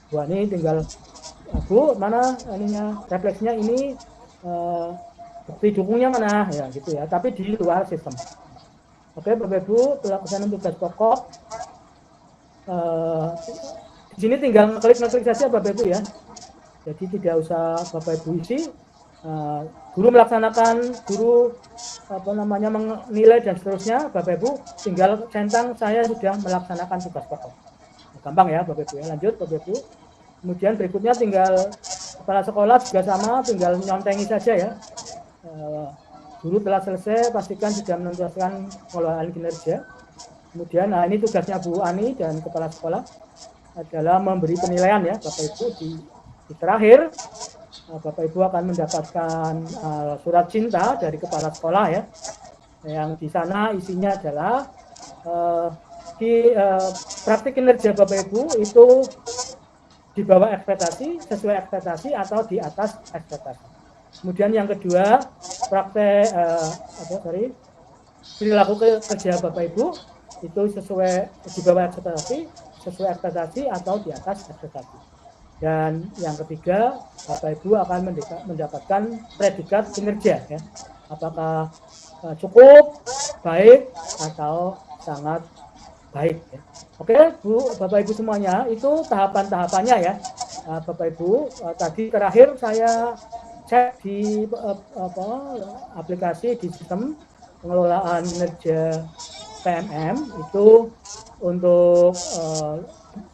Bu Ani tinggal, Bu mana ininya refleksinya ini, bukti dukungnya mana ya gitu ya, tapi di luar sistem. Oke Bapak Ibu, pelaksanaan tugas pokok. Di sini tinggal ngeklik saja Bapak Ibu ya. Jadi tidak usah Bapak Ibu isi. Guru melaksanakan, guru menilai dan seterusnya, Bapak Ibu tinggal centang saya sudah melaksanakan tugas pokok. Gampang ya Bapak Ibu ya. Lanjut Bapak Ibu. Kemudian berikutnya tinggal kepala sekolah juga sama, tinggal nyontengi saja ya. Guru telah selesai, pastikan sudah menuntaskan pengelolaan kinerja. Kemudian ini tugasnya Bu Ani dan kepala sekolah adalah memberi penilaian ya Bapak Ibu. Di terakhir Bapak Ibu akan mendapatkan surat cinta dari kepala sekolah ya, yang di sana isinya adalah praktik kinerja Bapak Ibu itu di bawah ekspektasi, sesuai ekspektasi atau di atas ekspektasi. Kemudian yang kedua, praktek perilaku kerja Bapak Ibu itu sesuai di bawah ekspektasi, sesuai ekspektasi atau di atas ekspektasi. Dan yang ketiga, Bapak Ibu akan mendapatkan predikat kinerja ya. Apakah cukup, baik atau sangat baik ya. Oke Bu, Bapak Ibu semuanya, itu tahapan-tahapannya ya. Bapak Ibu, tadi terakhir saya cek di aplikasi di sistem pengelolaan kinerja PMM itu untuk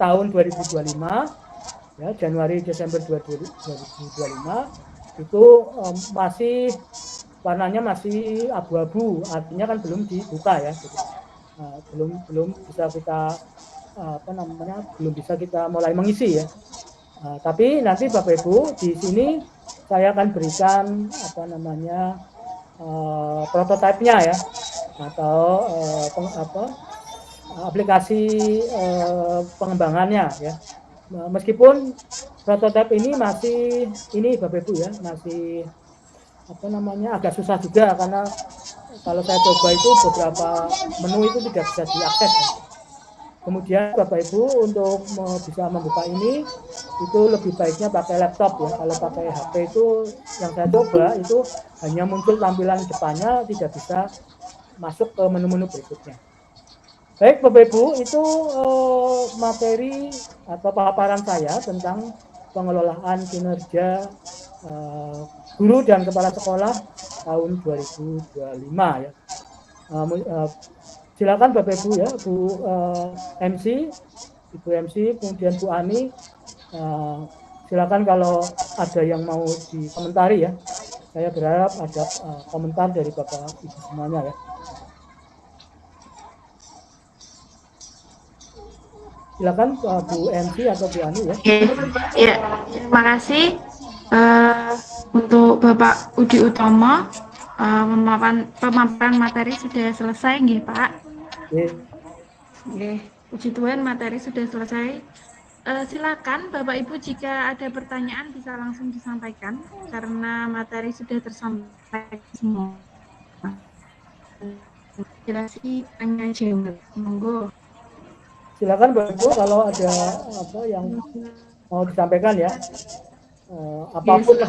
tahun 2025 ya, Januari Desember 2025 itu masih warnanya masih abu-abu, artinya kan belum dibuka ya. Belum bisa kita belum bisa kita mulai mengisi ya. Tapi nanti Bapak Ibu di sini saya akan berikan prototipenya ya, atau aplikasi pengembangannya ya. Meskipun prototipe ini masih Bapak Ibu ya, masih agak susah juga, karena kalau saya coba itu beberapa menu itu tidak bisa diakses ya. Kemudian Bapak Ibu untuk bisa membuka ini itu lebih baiknya pakai laptop ya. Kalau pakai HP itu yang saya coba itu hanya muncul tampilan depannya, tidak bisa masuk ke menu-menu berikutnya. Baik Bapak Ibu, itu materi atau paparan saya tentang pengelolaan kinerja guru dan kepala sekolah tahun 2025 ya. Silakan Bapak Ibu ya, Bu MC, Ibu MC, kemudian Bu Ani, silakan kalau ada yang mau dikomentari ya. Saya berharap ada komentar dari Bapak Ibu semuanya ya. Silakan Bu MC atau Bu Ani ya. Ya, terima kasih untuk Bapak Udi Utomo. Pemaparan materi sudah selesai nggih Pak. Nggih, puji Tuhan materi sudah selesai. Silakan Bapak Ibu jika ada pertanyaan bisa langsung disampaikan karena materi sudah tersampaikan semua. Silahkan tanya jawab, monggo. Silakan Bapak Ibu kalau ada yang mau disampaikan ya. Apapun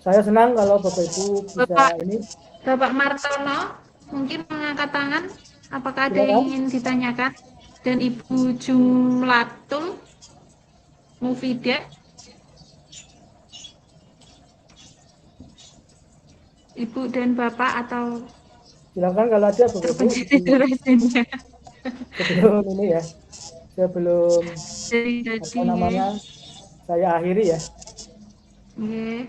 saya senang kalau Bapak Ibu bisa Bapak Martono mungkin mengangkat tangan, apakah ada yang ingin ditanyakan? Dan Ibu Jumlatul Mufidah, Ibu dan Bapak, atau silakan kalau ada Bapak Ibu sebelum ini ya, sebelum saya akhiri ya. Nggih.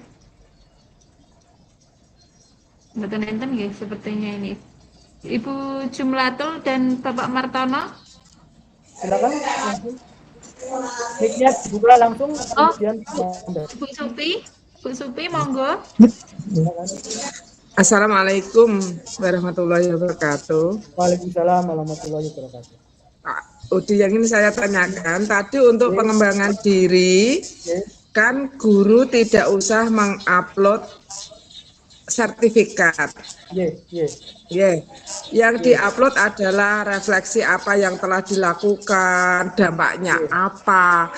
Mboten enten nggih sepertinya ini. Ibu Jumlatul dan Bapak Martono. Silakan langsung. Mic-nya dibuka langsung kemudian Bu Supi monggo. Assalamualaikum warahmatullahi wabarakatuh. Waalaikumsalam warahmatullahi wabarakatuh. Pak Udi, yang ini saya tanyakan tadi untuk pengembangan diri kan guru tidak usah mengupload sertifikat. Yang diupload adalah refleksi apa yang telah dilakukan, dampaknya apa.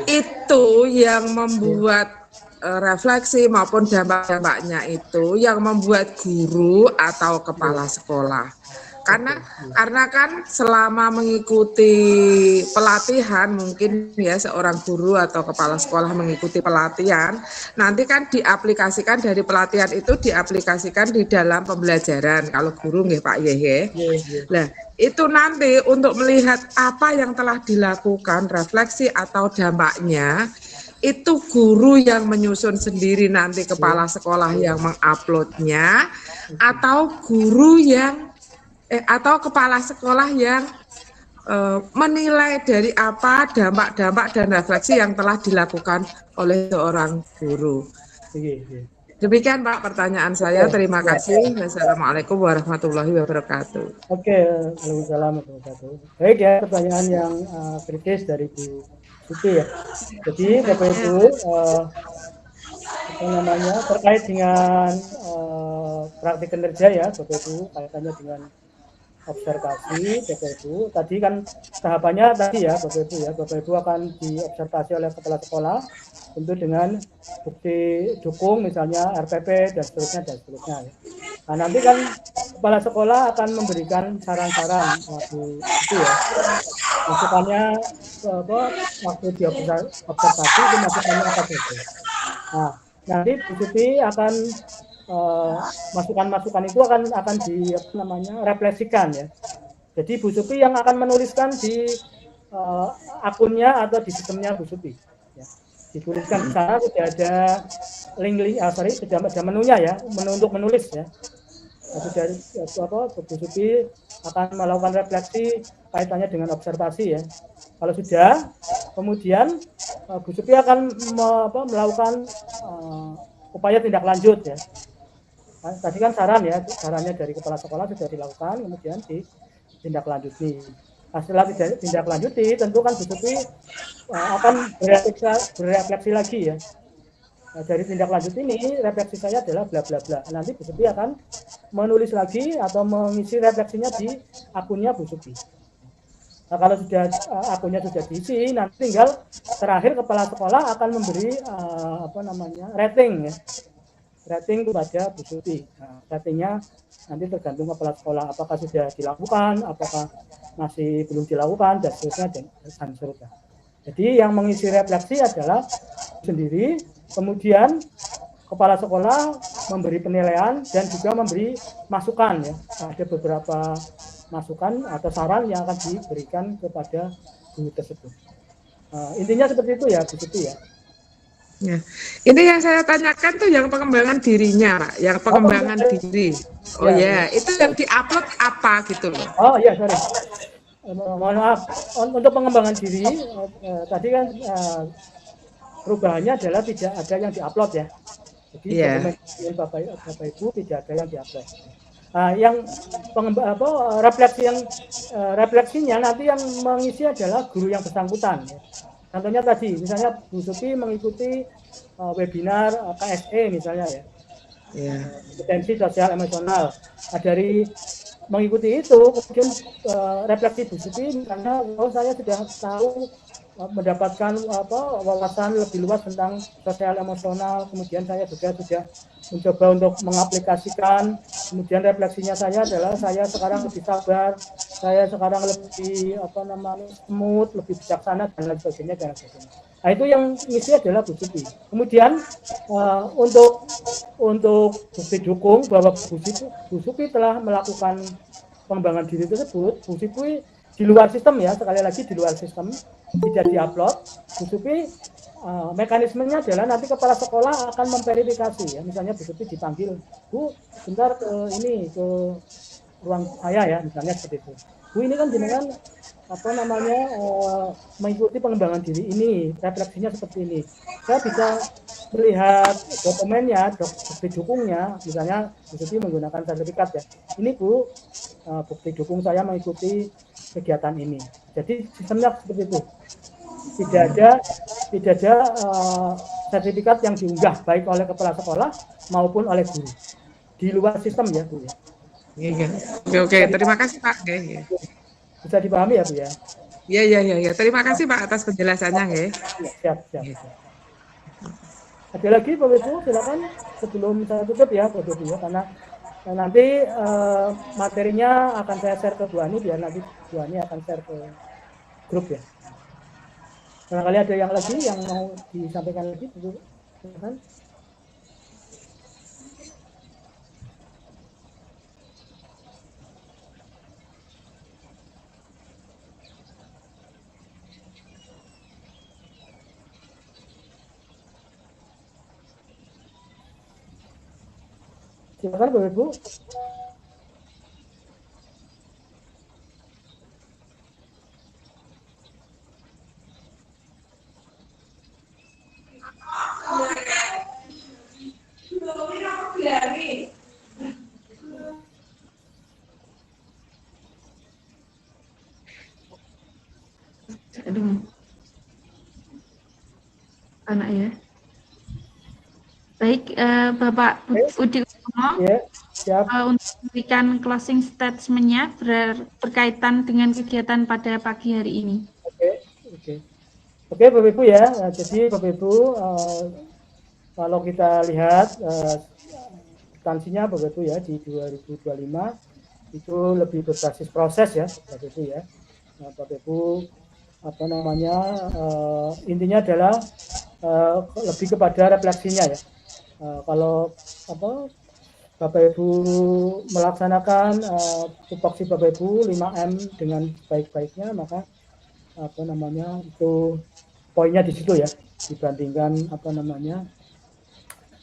Itu yang membuat refleksi maupun dampak-dampaknya itu yang membuat guru atau kepala sekolah. Karena kan selama mengikuti pelatihan, mungkin ya seorang guru atau kepala sekolah mengikuti pelatihan, nanti kan diaplikasikan dari pelatihan itu diaplikasikan di dalam pembelajaran. Kalau guru nggih Pak Yeh. Nah, itu nanti untuk melihat apa yang telah dilakukan, refleksi atau dampaknya, itu guru yang menyusun sendiri nanti kepala sekolah yang menguploadnya, atau guru yang atau kepala sekolah yang menilai dari apa dampak-dampak dan refleksi yang telah dilakukan oleh seorang guru. Demikian Pak pertanyaan saya. Terima kasih. Wassalamualaikum warahmatullahi wabarakatuh. Oke, waalaikumsalam warahmatullahi wabarakatuh. Baik ya, pertanyaan yang kritis dari Bu Suti ya. Jadi Bapak Ibu, terkait dengan praktik kerja ya Bapak Ibu, kaitannya dengan observasi Bapak Ibu. Tadi kan tahapannya tadi ya Bapak Ibu ya, Bapak Ibu akan diobservasi oleh kepala sekolah tentu dengan bukti dukung misalnya RPP dan seterusnya ya. Nah, nanti kan kepala sekolah akan memberikan saran-saran waktu itu ya. Masukannya waktu diobservasi itu masukannya apa saja. Nah, nanti Bu Suti akan masukan-masukan itu akan refleksikan ya. Jadi Bu Suti yang akan menuliskan di akunnya atau di sistemnya Bu Suti. Ya. Dituliskan di sana sudah ada sudah ada menunya ya, menu untuk menulis ya. Sudah Bu Suti akan melakukan refleksi kaitannya dengan observasi ya. Kalau sudah, kemudian Bu Suti akan melakukan upaya tindak lanjut ya. Tadi kan sarannya dari kepala sekolah sudah dilakukan, kemudian ditindaklanjuti. Setelah ditindaklanjuti, tentu kan Bu Suti akan berefleksi lagi ya. Nah, dari tindak lanjut ini, refleksi saya adalah bla bla bla. Nanti Bu Suti akan menulis lagi atau mengisi refleksinya di akunnya Bu Suti. Nah, kalau sudah akunnya sudah diisi, nanti tinggal terakhir kepala sekolah akan memberi rating ya. Rating kepada Bu Suti. Nah, ratingnya nanti tergantung kepala sekolah apakah sudah dilakukan, apakah masih belum dilakukan dan seterusnya. Jadi yang mengisi refleksi adalah sendiri, kemudian kepala sekolah memberi penilaian dan juga memberi masukan ya. Ada beberapa masukan atau saran yang akan diberikan kepada guru tersebut. Intinya seperti itu ya Bu Suti ya. Ya. Ini yang saya tanyakan tuh yang pengembangan dirinya, Pak, yang pengembangan diri. Itu yang diupload apa gitu loh. Oh iya, sorry. Mohon maaf. Untuk pengembangan diri, tadi kan perubahannya adalah tidak ada yang diupload ya. Jadi dokumen Bapak Ibu tidak ada yang diupload. Yang refleksinya nanti yang mengisi adalah guru yang bersangkutan. Ya. Contohnya tadi, misalnya Bu Suti mengikuti webinar KSE misalnya ya, kompetensi sosial emosional. Dari mengikuti itu, kemudian refleksi Bu Suti, misalnya saya sudah tahu mendapatkan wawasan lebih luas tentang sosial emosional, kemudian saya juga sudah mencoba untuk mengaplikasikan, kemudian refleksinya saya adalah saya sekarang lebih sabar, saya sekarang lebih smooth, lebih bijaksana dan lain sebagainya. Nah, itu yang ngisi adalah Bu Suti. Kemudian untuk bukti dukung bahwa Bu Suti telah melakukan pengembangan diri tersebut, Bu Suti di luar sistem ya, sekali lagi di luar sistem, tidak diupload. Bu Suti mekanismenya adalah nanti kepala sekolah akan memverifikasi ya, misalnya Bu Suti dipanggil, Bu, bentar ke ruang saya ya, misalnya seperti itu. Bu, ini kan jenengan mengikuti pengembangan diri ini, refleksinya seperti ini. Saya bisa melihat dokumennya, bukti dukungnya, misalnya Bu Suti menggunakan sertifikat ya. Ini Bu, bukti dukung saya mengikuti kegiatan ini. Jadi sistemnya seperti itu. tidak ada sertifikat yang diunggah baik oleh kepala sekolah maupun oleh guru di luar sistem ya Bu. Oke, terima kasih Pak. Bisa dipahami ya Bu ya? Iya. Terima kasih Pak atas penjelasannya ya. Siap. Ada lagi Bapak Ibu, silakan sebelum saya tutup ya Bapak Ibu ya, karena nanti materinya akan saya share ke Bu Ani, biar nanti Bu Ani akan share ke grup ya. Barangkali ada yang lagi yang mau disampaikan lagi, silakan. Silakan Bapak Ibu. Aduh. Anak ya. Baik, Bapak Budi Utomo, untuk memberikan closing statement-nya berkaitan dengan kegiatan pada pagi hari ini. Oke, Bapak Ibu ya. Jadi Bapak Ibu, kalau kita lihat substansinya Bapak Ibu ya di 2025 itu lebih berbasis proses ya Bapak Ibu ya. Bapak Ibu intinya adalah lebih kepada refleksinya ya. Kalau Bapak Ibu melaksanakan tupoksi Bapak Ibu 5M dengan baik-baiknya, maka itu poinnya di situ ya, dibandingkan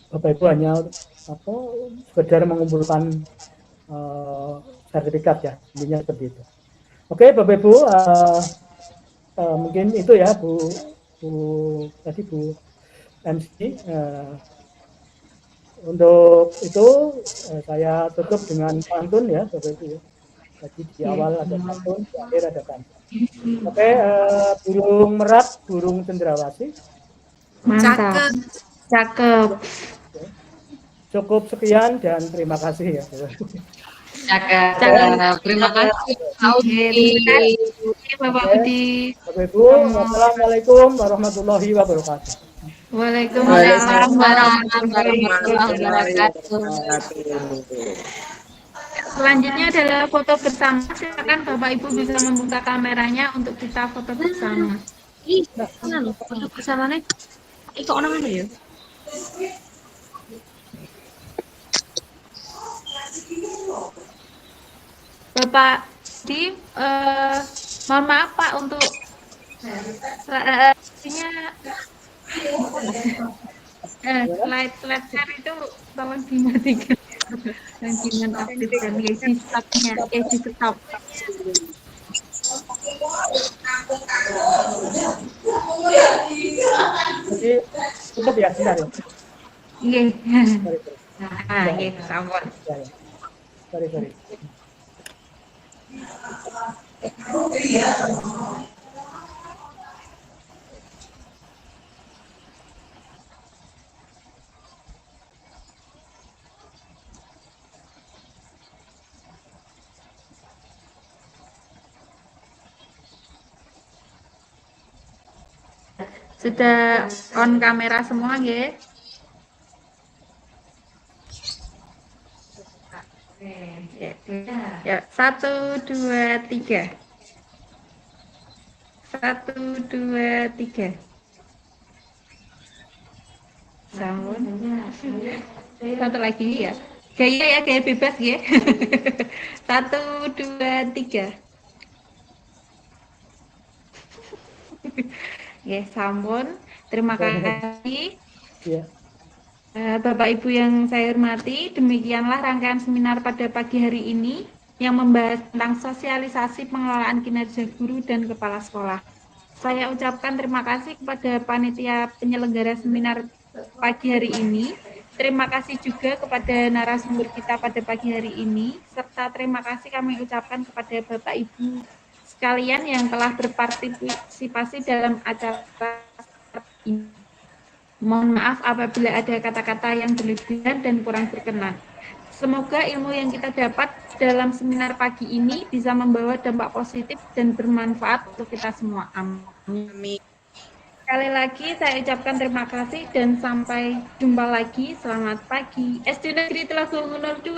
Bapak Ibu hanya sekedar mengumpulkan sertifikat ya, intinya seperti itu. Oke Bapak Ibu, mungkin itu ya Bu MC. Untuk itu saya tutup dengan pantun ya Bapak Ibu ya. Jadi di awal ada pantun, di akhir ada pantun. Oke, burung merak, burung cendrawasih. Mantap. Cakep. Cukup sekian dan terima kasih ya. Cakep. Terima kasih Bapak Budi. Bapak Ibu, wassalamualaikum warahmatullahi wabarakatuh. Waalaikumsalam warahmatullahi wabarakatuh. Selanjutnya adalah foto bersama. Silakan Bapak Ibu bisa membuka kameranya untuk kita foto bersama. Foto bersamanya. Kok orang apa ya? Bapak di mohon maaf Pak untuk slide share itu tolong dimatikan dan jangan aktifkan di stopnya, di stop. Jadi cukup ya, sebentar ya. Iya. Iya, sampun. Sorry. Sudah on kamera semua ya? Ya, 1, 2, 3. 1, 2, 3. Sampun. Satu lagi ya. Gaya bebas ya. 1, 2, 3. Ya, sampun. Terima kasih. Bapak Ibu yang saya hormati, demikianlah rangkaian seminar pada pagi hari ini yang membahas tentang sosialisasi pengelolaan kinerja guru dan kepala sekolah. Saya ucapkan terima kasih kepada panitia penyelenggara seminar pagi hari ini. Terima kasih juga kepada narasumber kita pada pagi hari ini, serta terima kasih kami ucapkan kepada Bapak Ibu sekalian yang telah berpartisipasi dalam acara ini. Mohon maaf apabila ada kata-kata yang berlebihan dan kurang berkenan. Semoga ilmu yang kita dapat dalam seminar pagi ini bisa membawa dampak positif dan bermanfaat untuk kita semua. Amin. Sekali lagi saya ucapkan terima kasih dan sampai jumpa lagi. Selamat pagi. SD Negeri Telagung 02.